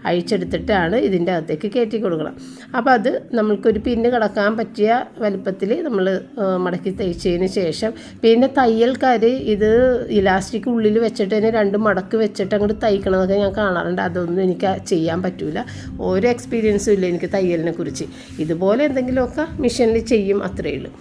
S1: അഴിച്ചെടുത്തിട്ടാണ് ഇതിൻ്റെ അകത്തേക്ക് കയറ്റി കൊടുക്കണം. അപ്പോൾ അത് നമ്മൾക്കൊരു പിന്ന് കിടക്കാൻ പറ്റിയ വലുപ്പത്തിൽ നമ്മൾ മടക്കി തയ്ച്ചതിന് ശേഷം, പിന്നെ തയ്യൽക്കാർ ഇത് ഇലാസ്റ്റിക് ഉള്ളിൽ വെച്ചിട്ട് തന്നെ 2 മടക്ക് വെച്ചിട്ട് അങ്ങോട്ട് തയ്ക്കണതൊക്കെ ഞാൻ കാണാറുണ്ട്. അതൊന്നും എനിക്ക് ചെയ്യാൻ പറ്റില്ല, ഒരു എക്സ്പീരിയൻസും ഇല്ല എനിക്ക് തയ്യലിനെ കുറിച്ച്. ഇതുപോലെ എന്തെങ്കിലുമൊക്കെ മെഷീനിൽ ചെയ്യും, അത്രയേ ഉള്ളൂ.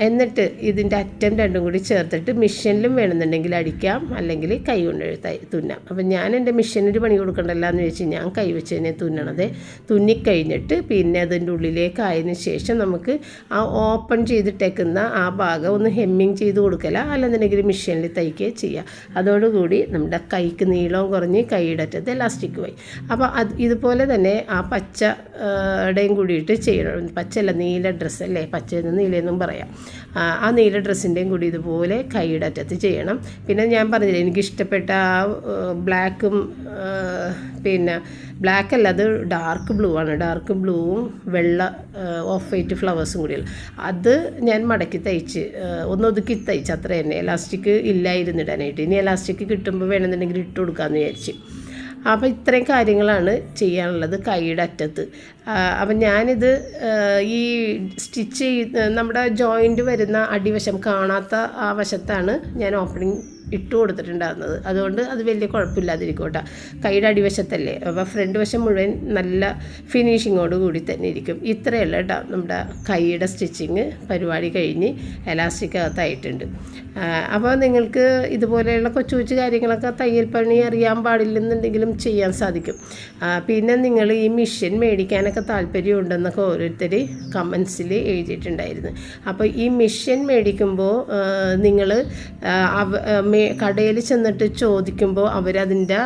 S1: എന്നിട്ട് ഇതിൻ്റെ അറ്റം 2 കൂടി ചേർത്തിട്ട് മെഷീനിലും വേണമെന്നുണ്ടെങ്കിൽ അടിക്കാം, അല്ലെങ്കിൽ കൈ കൊണ്ട് തുന്നാം. അപ്പം ഞാൻ എൻ്റെ മെഷീനൊരു പണി കൊടുക്കണ്ടല്ലോ എന്ന് വെച്ച് ഞാൻ കൈ വെച്ച് തന്നെ തുന്നണത്. തുന്നിക്കഴിഞ്ഞിട്ട് പിന്നെ അതിൻ്റെ ഉള്ളിലേക്ക് ആയതിനു ശേഷം നമുക്ക് ആ ഓപ്പൺ ചെയ്തിട്ടേക്കുന്ന ആ ഭാഗം ഒന്ന് ഹെമ്മിങ് ചെയ്ത് കൊടുക്കല, അല്ലെന്നുണ്ടെങ്കിൽ മെഷീനിൽ തയ്ക്കുകയോ ചെയ്യുക. അതോടുകൂടി നമ്മുടെ കൈക്ക് നീളവും കുറഞ്ഞ് കൈയുടെ അറ്റത്ത് എലാസ്റ്റിക് പോയി. അപ്പോൾ ഇതുപോലെ തന്നെ ആ പച്ചയുടെയും കൂടിയിട്ട് ചെയ്യണം. പച്ചയല്ല, നീല ഡ്രസ്സല്ലേ, പച്ചയെന്ന് നീലയെന്നും പറയാം. ആ നീല ഡ്രസ്സിൻ്റെയും കൂടി ഇതുപോലെ കൈയുടെ അറ്റത്ത് ചെയ്യണം. പിന്നെ ഞാൻ പറഞ്ഞില്ലേ എനിക്കിഷ്ടപ്പെട്ട ആ ബ്ലാക്കും, പിന്നെ ബ്ലാക്ക് അല്ല, അത് ഡാർക്ക് ബ്ലൂ ആണ്, ഡാർക്ക് ബ്ലൂവും വെള്ള ഓഫ് വൈറ്റ് ഫ്ലവേഴ്സും കൂടിയുള്ള അത് ഞാൻ മടക്കി തയ്ച്ച് ഒതുക്കി തയ്ച്ച്, അത്ര തന്നെ. എലാസ്റ്റിക് ഇല്ലായിരുന്നിടാനായിട്ട്. ഇനി എലാസ്റ്റിക് കിട്ടുമ്പോൾ വേണമെന്നുണ്ടെങ്കിൽ ഇട്ട് കൊടുക്കാമെന്ന് വിചാരിച്ച്. അപ്പോൾ ഇത്രയും കാര്യങ്ങളാണ് ചെയ്യാനുള്ളത് കൈയുടെ അറ്റത്ത്. അപ്പം ഞാനിത് ഈ സ്റ്റിച്ച് നമ്മുടെ ജോയിൻ്റ് വരുന്ന അടിവശം കാണാത്ത ആ വശത്താണ് ഞാൻ ഓപ്പണിങ് ഇട്ട് കൊടുത്തിട്ടുണ്ടാകുന്നത്. അതുകൊണ്ട് അത് വലിയ കുഴപ്പമില്ലാതിരിക്കും കേട്ടോ. കൈയുടെ അടിവശത്തല്ലേ, അപ്പോൾ ഫ്രണ്ട് വശം മുഴുവൻ നല്ല ഫിനിഷിങ്ങോട് കൂടി തന്നെ ഇരിക്കും. ഇത്രയല്ല കേട്ടോ നമ്മുടെ കൈയുടെ സ്റ്റിച്ചിങ് പരിപാടി കഴിഞ്ഞ് എലാസ്റ്റിക് അകത്തായിട്ടുണ്ട്. അപ്പോൾ നിങ്ങൾക്ക് ഇതുപോലെയുള്ള കൊച്ചു കൊച്ചു കാര്യങ്ങളൊക്കെ തയ്യൽ പണി അറിയാൻ പാടില്ലെന്നുണ്ടെങ്കിലും ചെയ്യാൻ സാധിക്കും. പിന്നെ നിങ്ങൾ ഈ മെഷീൻ മേടിക്കാനൊക്കെ താല്പര്യമുണ്ടെന്നൊക്കെ ഓരോരുത്തർ കമൻസിൽ എഴുതിയിട്ടുണ്ടായിരുന്നു. അപ്പോൾ ഈ മെഷീൻ മേടിക്കുമ്പോൾ നിങ്ങൾ കടയിൽ ചെന്നിട്ട് ചോദിക്കുമ്പോൾ അവരതിൻ്റെ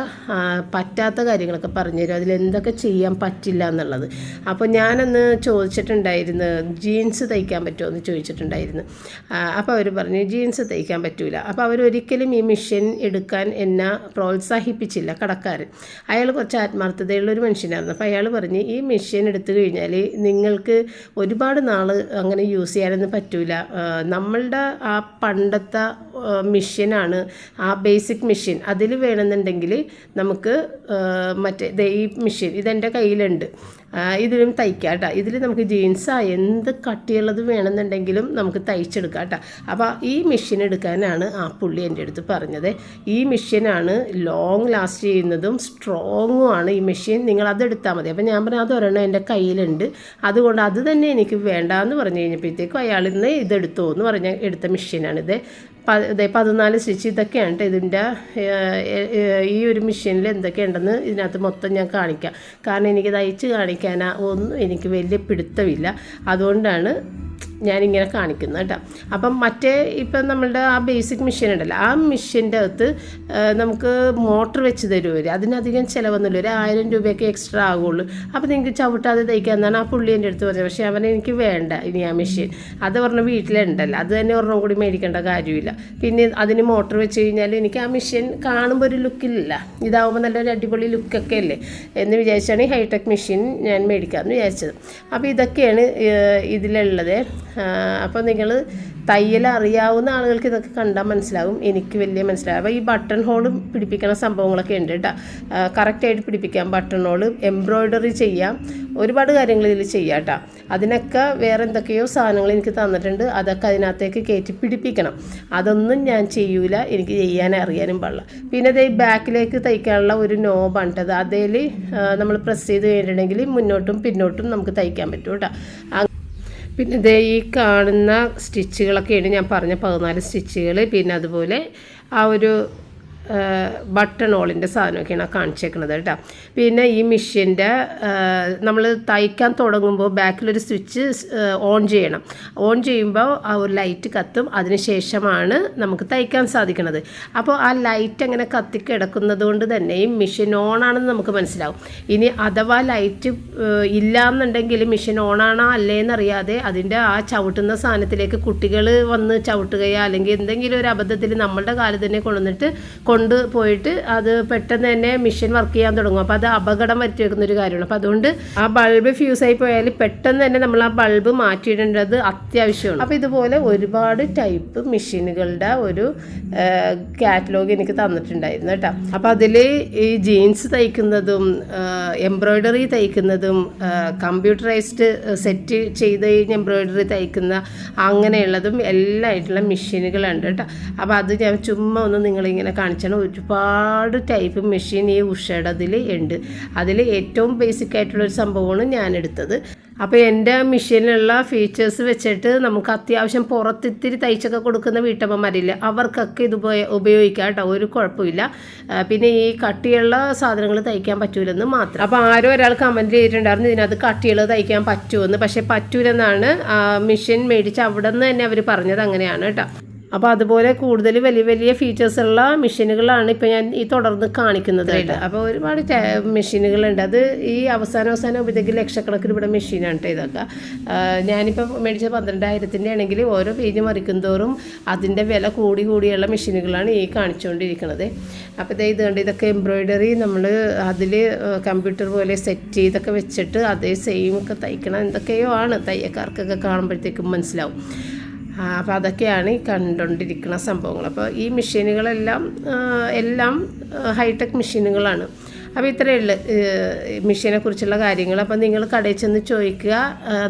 S1: പറ്റാത്ത കാര്യങ്ങളൊക്കെ പറഞ്ഞുതരും, അതിലെന്തൊക്കെ ചെയ്യാൻ പറ്റില്ല എന്നുള്ളത്. അപ്പോൾ ഞാനന്ന് ചോദിച്ചിട്ടുണ്ടായിരുന്നു, ജീൻസ് തയ്ക്കാൻ പറ്റുമോ എന്ന് ചോദിച്ചിട്ടുണ്ടായിരുന്നു. അപ്പോൾ അവർ പറഞ്ഞു ജീൻസ് തയ്ക്കാൻ പറ്റില്ല. അപ്പോൾ അവരൊരിക്കലും ഈ മെഷീൻ എടുക്കാൻ എന്നെ പ്രോത്സാഹിപ്പിച്ചില്ല കടക്കാരൻ. അയാൾ കുറച്ച് ആത്മാർത്ഥതയുള്ളൊരു മനുഷ്യനായിരുന്നു. അപ്പോൾ അയാൾ പറഞ്ഞ് ഈ മെഷീൻ എടുത്തു കഴിഞ്ഞാൽ നിങ്ങൾക്ക് ഒരുപാട് നാൾ അങ്ങനെ യൂസ് ചെയ്യാനൊന്നും പറ്റില്ല. നമ്മളുടെ ആ പണ്ടത്തെ മെഷീനാണ്, ആ ബേസിക് മെഷീൻ, അതിൽ വേണമെന്നുണ്ടെങ്കിൽ നമുക്ക് മറ്റേ ഈ മെഷീൻ ഇതെൻ്റെ കയ്യിലുണ്ട്, ഇതിലും തയ്ക്കാം കേട്ടോ. ഇതിൽ നമുക്ക് ജീൻസാ എന്ത് കട്ടിയുള്ളത് വേണമെന്നുണ്ടെങ്കിലും നമുക്ക് തയ്ച്ചെടുക്കാം കേട്ടോ. അപ്പോൾ ഈ മെഷീൻ എടുക്കാനാണ് ആ പുള്ളി എൻ്റെ അടുത്ത് പറഞ്ഞത്. ഈ മെഷീനാണ് ലോങ് ലാസ്റ്റ് ചെയ്യുന്നതും സ്ട്രോങ്ങും ആണ് ഈ മെഷീൻ, നിങ്ങൾ അതെടുത്താൽ മതി. അപ്പോൾ ഞാൻ പറഞ്ഞു അതൊരെണ്ണം എൻ്റെ കയ്യിലുണ്ട്, അതുകൊണ്ട് അത് തന്നെ എനിക്ക് വേണ്ടാന്ന് പറഞ്ഞു കഴിഞ്ഞപ്പോഴത്തേക്കും അയാൾ ഇന്ന് ഇതെടുത്തോ എന്ന് പറഞ്ഞ എടുത്ത മെഷീനാണിത്. 14 സ്റ്റിച്ച് ഇതൊക്കെയാണ് കേട്ടോ ഇതിൻ്റെ. ഈ ഒരു മെഷീനിൽ എന്തൊക്കെയുണ്ടെന്ന് ഇതിനകത്ത് മൊത്തം ഞാൻ കാണിക്കാം. കാരണം എനിക്ക് തയ്ച്ച് കാണിക്കാനാ ഒന്നും എനിക്ക് വലിയ പിടുത്തമില്ല, അതുകൊണ്ടാണ് ഞാനിങ്ങനെ കാണിക്കുന്നത് കേട്ടോ. അപ്പം മറ്റേ ഇപ്പം നമ്മളുടെ ആ ബേസിക് മെഷീൻ ഉണ്ടല്ലോ, ആ മെഷീൻ്റെ അകത്ത് നമുക്ക് മോട്ടർ വെച്ച് തരുമവർ. അതിനധികം ചിലവൊന്നുമില്ല, ഒരു 1000 രൂപയൊക്കെ എക്സ്ട്രാ ആകുള്ളൂ. അപ്പോൾ നിങ്ങൾക്ക് ചവിട്ടാതെ തയ്ക്കാമെന്നാണ് ആ പുള്ളി എൻ്റെ അടുത്ത് പറഞ്ഞത്. പക്ഷേ അവനെ എനിക്ക് വേണ്ട ഇനി ആ മെഷീൻ, അത് പറഞ്ഞാൽ വീട്ടിലുണ്ടല്ലോ, അത് തന്നെ ഒരെണ്ണം കൂടി മേടിക്കേണ്ട കാര്യമില്ല. പിന്നെ അതിന് മോട്ടർ വെച്ച് കഴിഞ്ഞാൽ എനിക്ക് ആ മെഷീൻ കാണുമ്പോൾ ഒരു ലുക്കില്ല, ഇതാവുമ്പോൾ നല്ലൊരു അടിപൊളി ലുക്കൊക്കെ അല്ലേ എന്ന് വിചാരിച്ചാണ് ഈ ഹൈടെക് മെഷീൻ ഞാൻ മേടിക്കാമെന്ന് വിചാരിച്ചത്. അപ്പോൾ ഇതൊക്കെയാണ് ഇതിലുള്ളത്. അപ്പോൾ നിങ്ങൾ തയ്യൽ അറിയാവുന്ന ആളുകൾക്ക് ഇതൊക്കെ കണ്ടാൽ മനസ്സിലാവും, എനിക്ക് വലിയ മനസ്സിലാവും. അപ്പോൾ ഈ ബട്ടൺ ഹോളും പിടിപ്പിക്കുന്ന സംഭവങ്ങളൊക്കെ ഉണ്ട് കേട്ടോ. കറക്റ്റായിട്ട് പിടിപ്പിക്കാം, ബട്ടൺ ഹോള് എംബ്രോയ്ഡറി ചെയ്യാം, ഒരുപാട് കാര്യങ്ങൾ ഇതിൽ ചെയ്യാം കേട്ടോ. അതിനൊക്കെ വേറെ എന്തൊക്കെയോ സാധനങ്ങൾ എനിക്ക് തന്നിട്ടുണ്ട്, അതൊക്കെ അതിനകത്തേക്ക് കയറ്റി പിടിപ്പിക്കണം. അതൊന്നും ഞാൻ ചെയ്യൂല, എനിക്ക് ചെയ്യാൻ അറിയാനും പാടില്ല. പിന്നെ ഇത് ബാക്കിലേക്ക് തയ്ക്കാനുള്ള ഒരു നോബാണ് കേട്ടത്, അതിൽ നമ്മൾ പ്രസ് ചെയ്ത് കഴിഞ്ഞിട്ടുണ്ടെങ്കിൽ മുന്നോട്ടും പിന്നോട്ടും നമുക്ക് തയ്ക്കാൻ പറ്റും കേട്ടോ. പിന്നെ ഇതേ ഈ കാണുന്ന സ്റ്റിച്ചുകളൊക്കെയാണ് ഞാൻ പറഞ്ഞ 14 സ്റ്റിച്ചുകൾ. പിന്നെ അതുപോലെ ആ ഒരു ബട്ടൺ ഹോളിൻ്റെ സാധനമൊക്കെയാണ് കാണിച്ചേക്കുന്നത് കേട്ടോ. പിന്നെ ഈ മെഷീൻ്റെ നമ്മൾ തയ്ക്കാൻ തുടങ്ങുമ്പോൾ ബാക്കിലൊരു സ്വിച്ച് ഓൺ ചെയ്യണം. ഓൺ ചെയ്യുമ്പോൾ ആ ഒരു ലൈറ്റ് കത്തും. അതിനുശേഷമാണ് നമുക്ക് തയ്ക്കാൻ സാധിക്കുന്നത്. അപ്പോൾ ആ ലൈറ്റ് അങ്ങനെ കത്തിക്കിടക്കുന്നത് കൊണ്ട് തന്നെ ഈ മെഷീൻ ഓണാണെന്ന് നമുക്ക് മനസ്സിലാവും. ഇനി അഥവാ ലൈറ്റ് ഇല്ലയെന്നുണ്ടെങ്കിൽ മെഷീൻ ഓണാണോ അല്ലേന്നറിയാതെ അതിൻ്റെ ആ ചവിട്ടുന്ന സാധനത്തിലേക്ക് കുട്ടികൾ വന്ന് ചവിട്ടുകയോ അല്ലെങ്കിൽ എന്തെങ്കിലും ഒരു അബദ്ധത്തിൽ നമ്മളുടെ കാലിൽ തന്നെ കൊണ്ടുപോയിട്ട് അത് പെട്ടെന്ന് തന്നെ മെഷീൻ വർക്ക് ചെയ്യാൻ തുടങ്ങും. അപ്പോൾ അത് അപകടം വരുത്തി വെക്കുന്നൊരു കാര്യമാണ്. അപ്പോൾ അതുകൊണ്ട് ആ ബൾബ് ഫ്യൂസായി പോയാൽ പെട്ടെന്ന് തന്നെ നമ്മൾ ആ ബൾബ് മാറ്റിയിടേണ്ടത് അത്യാവശ്യമാണ്. അപ്പോൾ ഇതുപോലെ ഒരുപാട് ടൈപ്പ് മെഷീനുകളുടെ ഒരു കാറ്റലോഗ് എനിക്ക് തന്നിട്ടുണ്ടായിരുന്നു കേട്ടോ. അപ്പോൾ അതിൽ ഈ ജീൻസ് തയ്ക്കുന്നതും എംബ്രോയ്ഡറി തയ്ക്കുന്നതും കമ്പ്യൂട്ടറൈസ്ഡ് സെറ്റ് ചെയ്ത് കഴിഞ്ഞ് എംബ്രോയ്ഡറി തയ്ക്കുന്ന അങ്ങനെയുള്ളതും എല്ലാം ആയിട്ടുള്ള മെഷീനുകളുണ്ട് കേട്ടോ. അപ്പോൾ അത് ഞാൻ ചുമ്മാ ഒന്ന് നിങ്ങളിങ്ങനെ കാണിച്ചാണ്. ഒരുപാട് ടൈപ്പ് മെഷീൻ ഈ ഉഷയുടെ അതിൽ ഉണ്ട്. അതിൽ ഏറ്റവും ബേസിക് ആയിട്ടുള്ളൊരു സംഭവമാണ് ഞാൻ എടുത്തത്. അപ്പോൾ എൻ്റെ മെഷീനിലുള്ള ഫീച്ചേഴ്സ് വെച്ചിട്ട് നമുക്ക് അത്യാവശ്യം പുറത്തിത്തിരി തയ്ച്ചൊക്കെ കൊടുക്കുന്ന വീട്ടമ്മമാരില്ല, അവർക്കൊക്കെ ഇത് ഉപയോഗിക്കാം കേട്ടോ, ഒരു കുഴപ്പമില്ല. പിന്നെ ഈ കട്ടിയുള്ള സാധനങ്ങൾ തയ്ക്കാൻ പറ്റൂലെന്ന് മാത്രം. അപ്പോൾ ആരോ ഒരാൾ കമൻറ്റ് ചെയ്തിട്ടുണ്ടായിരുന്നു ഇതിനകത്ത് കട്ടിയുള്ളത് തയ്ക്കാൻ പറ്റുമെന്ന്. പക്ഷേ പറ്റൂലെന്നാണ് മെഷീൻ മേടിച്ച് അവിടെ നിന്ന് തന്നെ അവർ പറഞ്ഞത്. അങ്ങനെയാണ് കേട്ടോ. അപ്പോൾ അതുപോലെ കൂടുതൽ വലിയ വലിയ ഫീച്ചേഴ്സുള്ള മെഷീനുകളാണ് ഇപ്പോൾ ഞാൻ ഈ തുടർന്ന് കാണിക്കുന്നത്. അപ്പോൾ ഒരുപാട് മെഷീനുകളുണ്ട്. അത് ഈ അവസാനം ആകുമ്പോഴത്തേക്ക് ലക്ഷക്കണക്കിന് ഇവിടെ മെഷീനാണ് കേട്ടോ ഇതൊക്കെ. ഞാനിപ്പോൾ മേടിച്ച 12,000 ആണെങ്കിൽ ഓരോ പേജ് മറിക്കും തോറും അതിൻ്റെ വില കൂടിയുള്ള മെഷീനുകളാണ് ഈ കാണിച്ചുകൊണ്ടിരിക്കുന്നത്. അപ്പോൾ ഇത് കണ്ട് ഇതൊക്കെ എംബ്രോയ്ഡറി നമ്മൾ അതിൽ കമ്പ്യൂട്ടർ പോലെ സെറ്റ് ചെയ്തൊക്കെ വെച്ചിട്ട് അതേ സെയിം ഒക്കെ തയ്ക്കണം എന്തൊക്കെയോ ആണ്. തയ്യക്കാർക്കൊക്കെ കാണുമ്പോഴത്തേക്കും മനസ്സിലാവും. അപ്പോൾ അതൊക്കെയാണ് ഈ കണ്ടുകൊണ്ടിരിക്കുന്ന സംഭവങ്ങൾ. അപ്പോൾ ഈ മെഷീനുകളെല്ലാം ഹൈടെക് മെഷീനുകളാണ്. അപ്പോൾ ഇത്രയേ ഉള്ളൂ മെഷീനെ കുറിച്ചുള്ള കാര്യങ്ങൾ. അപ്പോൾ നിങ്ങൾ കടയിൽ ചെന്ന് ചോദിക്കുക,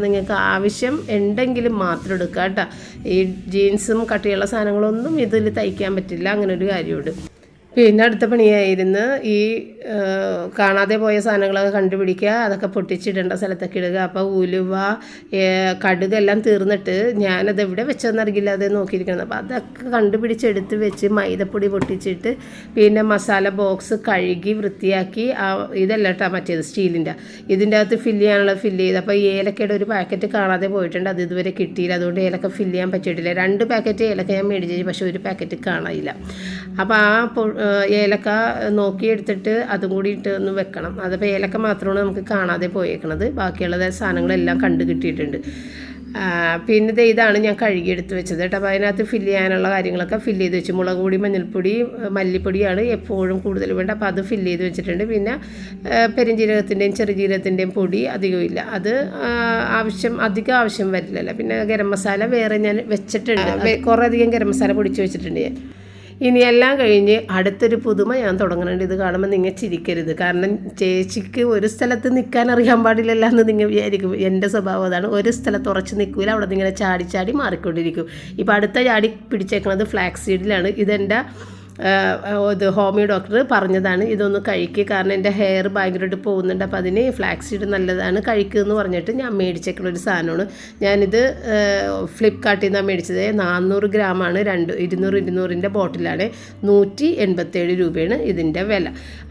S1: നിങ്ങൾക്ക് ആവശ്യം ഉണ്ടെങ്കിലും മാത്രം എടുക്കുക കേട്ടോ. ഈ ജീൻസും കട്ടിയുള്ള സാധനങ്ങളൊന്നും ഇതിൽ തയ്ക്കാൻ പറ്റില്ല, അങ്ങനെ ഒരു കാര്യമുണ്ട്. പിന്നെ അടുത്ത പണിയായിരുന്നു ഈ കാണാതെ പോയ സാധനങ്ങളൊക്കെ കണ്ടുപിടിക്കുക, അതൊക്കെ പൊട്ടിച്ചിടേണ്ട സ്ഥലത്തൊക്കെ ഇടുക. അപ്പോൾ ഉലുവ കടുകെല്ലാം തീർന്നിട്ട് ഞാനത് എവിടെ വെച്ചെന്നറിയില്ല അത് നോക്കിയിരിക്കുന്നത്. അപ്പോൾ അതൊക്കെ കണ്ടുപിടിച്ചെടുത്ത് വെച്ച് മൈദപ്പൊടി പൊട്ടിച്ചിട്ട് പിന്നെ മസാല ബോക്സ് കഴുകി വൃത്തിയാക്കി ഇതല്ല കേട്ടോ മറ്റേത് സ്റ്റീലിൻ്റെ ഇതിൻ്റെ അകത്ത് ഫില്ല് ചെയ്യാനുള്ളത് ഫില്ല് ചെയ്ത്. അപ്പോൾ ഏലക്കയുടെ ഒരു പാക്കറ്റ് കാണാതെ പോയിട്ടുണ്ട്, അത് ഇതുവരെ കിട്ടിയില്ല. അതുകൊണ്ട് ഏലക്ക ഫില്ല് ചെയ്യാൻ പറ്റിയിട്ടില്ല. 2 പാക്കറ്റ് ഏലക്ക ഞാൻ മേടിച്ചു, പക്ഷേ ഒരു പാക്കറ്റ് കാണാനില്ല. അപ്പോൾ ആ ഏലക്ക നോക്കിയെടുത്തിട്ട് അതും കൂടി ഇട്ട് ഒന്ന് വെക്കണം. അതപ്പോൾ ഏലക്ക മാത്രമാണ് നമുക്ക് കാണാതെ പോയേക്കണത്, ബാക്കിയുള്ള സാധനങ്ങളെല്ലാം കണ്ടു കിട്ടിയിട്ടുണ്ട്. പിന്നെ ഇതാണ് ഞാൻ കഴുകിയെടുത്ത് വെച്ചത് കേട്ടോ. അപ്പോൾ അതിനകത്ത് ഫില്ല് ചെയ്യാനുള്ള കാര്യങ്ങളൊക്കെ ഫില്ല് ചെയ്ത് വെച്ചു. മുളക് പൊടി, മഞ്ഞൾപ്പൊടി, മല്ലിപ്പൊടിയാണ് എപ്പോഴും കൂടുതൽ വേണ്ട, അപ്പോൾ അത് ഫില്ല് ചെയ്ത് വെച്ചിട്ടുണ്ട്. പിന്നെ പെരുംജീരകത്തിൻ്റെയും ചെറുജീരകത്തിൻ്റെയും പൊടി അധികമില്ല, അത് അധികം ആവശ്യം വരില്ലല്ലോ. പിന്നെ ഗരം മസാല വേറെ ഞാൻ വെച്ചിട്ടുണ്ട്, കുറേ അധികം ഗരം മസാല പൊടിച്ച് വെച്ചിട്ടുണ്ട് ഞാൻ. ഇനിയെല്ലാം കഴിഞ്ഞ് അടുത്തൊരു പുതുമ ഞാൻ തുടങ്ങുന്നുണ്ട്. ഇത് കാണുമ്പോൾ നിങ്ങൾ ചിരിക്കരുത്, കാരണം ചേച്ചിക്ക് ഒരു സ്ഥലത്ത് നിൽക്കാൻ അറിയാൻ പാടില്ലല്ലോ എന്ന് നിങ്ങൾ വിചാരിക്കും. എൻ്റെ സ്വഭാവം അതാണ്, ഒരു സ്ഥലത്ത് ഉറച്ച് നിൽക്കില്ല, അവിടെ നിന്ന് ഇങ്ങനെ ചാടി മാറിക്കൊണ്ടിരിക്കും. ഇപ്പോൾ അടുത്ത ചാടി പിടിച്ചേക്കുന്നത് ഫ്ലാക്സ് സീഡിലാണ്. ഇതെൻ്റെ ഇത് ഹോമിയോ ഡോക്ടർ പറഞ്ഞതാണ്, ഇതൊന്ന് കഴിക്കുക, കാരണം എൻ്റെ ഹെയർ ഭയങ്കരമായിട്ട് പോകുന്നുണ്ട്, അപ്പോൾ അതിന് ഫ്ലാക്സ് സീഡ് നല്ലതാണ് കഴിക്കുക എന്ന് പറഞ്ഞിട്ട് ഞാൻ മേടിച്ചേക്കുന്ന ഒരു സാധനമാണ്. ഞാനിത് ഫ്ലിപ്കാർട്ടിൽ നിന്നാണ് മേടിച്ചത്. 400 ഗ്രാമാണ്, 200 ബോട്ടിലാണ്, 187 രൂപയാണ് ഇതിൻ്റെ വില.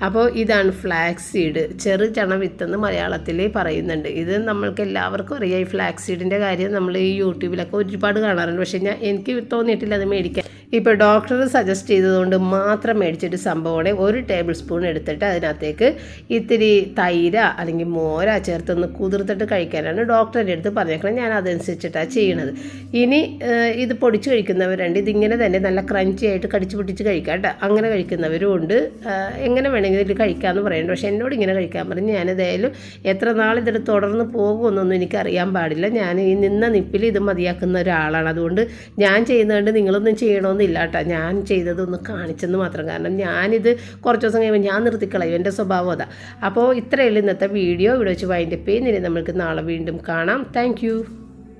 S1: അപ്പോൾ ഇതാണ് ഫ്ലാക്സ് സീഡ്, ചെറുചണ വിത്തെന്ന് മലയാളത്തിൽ പറയുന്നുണ്ട്. ഇത് നമ്മൾക്ക് എല്ലാവർക്കും അറിയാം. ഈ ഫ്ലാക്സ് സീഡിൻ്റെ കാര്യം നമ്മൾ ഈ യൂട്യൂബിലൊക്കെ ഒരുപാട് കാണാറുണ്ട്, പക്ഷേ എനിക്ക് തോന്നിയിട്ടില്ല അത് മേടിക്കാൻ. ഇപ്പോൾ ഡോക്ടർ സജസ്റ്റ് ചെയ്തതുകൊണ്ട് മാത്രം മേടിച്ചൊരു സംഭവമാണ്. 1 ടേബിൾ സ്പൂൺ എടുത്തിട്ട് അതിനകത്തേക്ക് ഇത്തിരി തൈര അല്ലെങ്കിൽ മോര ചേർത്തൊന്ന് കുതിർത്തിട്ട് കഴിക്കാനാണ് ഡോക്ടറിൻ്റെ അടുത്ത് പറഞ്ഞേക്കണം. ഞാൻ അതനുസരിച്ചിട്ടാണ് ചെയ്യണത്. ഇനി ഇത് പൊടിച്ച് കഴിക്കുന്നവരുണ്ട്, ഇതിങ്ങനെ തന്നെ നല്ല ക്രഞ്ചി ആയിട്ട് കടിച്ച് പൊട്ടിച്ച് കഴിക്കാം കേട്ടോ. അങ്ങനെ കഴിക്കുന്നവരും ഉണ്ട്. എങ്ങനെ വേണമെങ്കിലും ഇത് കഴിക്കാമെന്ന് പറയുന്നുണ്ട്, പക്ഷേ എന്നോട് ഇങ്ങനെ കഴിക്കാൻ പറഞ്ഞ് ഞാനിതായാലും എത്ര നാൾ ഇതിൽ തുടർന്ന് പോകുമെന്നൊന്നും എനിക്കറിയാൻ പാടില്ല. ഞാൻ ഈ നിന്ന നിപ്പിൽ ഇത് മതിയാക്കുന്ന ഒരാളാണ്. അതുകൊണ്ട് ഞാൻ ചെയ്യുന്നതുകൊണ്ട് നിങ്ങളൊന്നും ചെയ്യണമെന്ന് ഇല്ല കേട്ടോ. ഞാൻ ചെയ്തതൊന്ന് കാണിച്ചെന്ന് മാത്രം, കാരണം ഞാനിത് കുറച്ച് ദിവസം കഴിയുമ്പോൾ ഞാൻ നിർത്തിക്കളയും, എൻ്റെ സ്വഭാവം അതാ. അപ്പോൾ ഇത്രയേ ഉള്ളൂ ഇന്നത്തെ വീഡിയോ. ഇവിടെ വെച്ച് വൈൻഡപ്പ് ചെയ്യുന്നില്ല, നമ്മൾക്ക് നാളെ വീണ്ടും കാണാം. താങ്ക്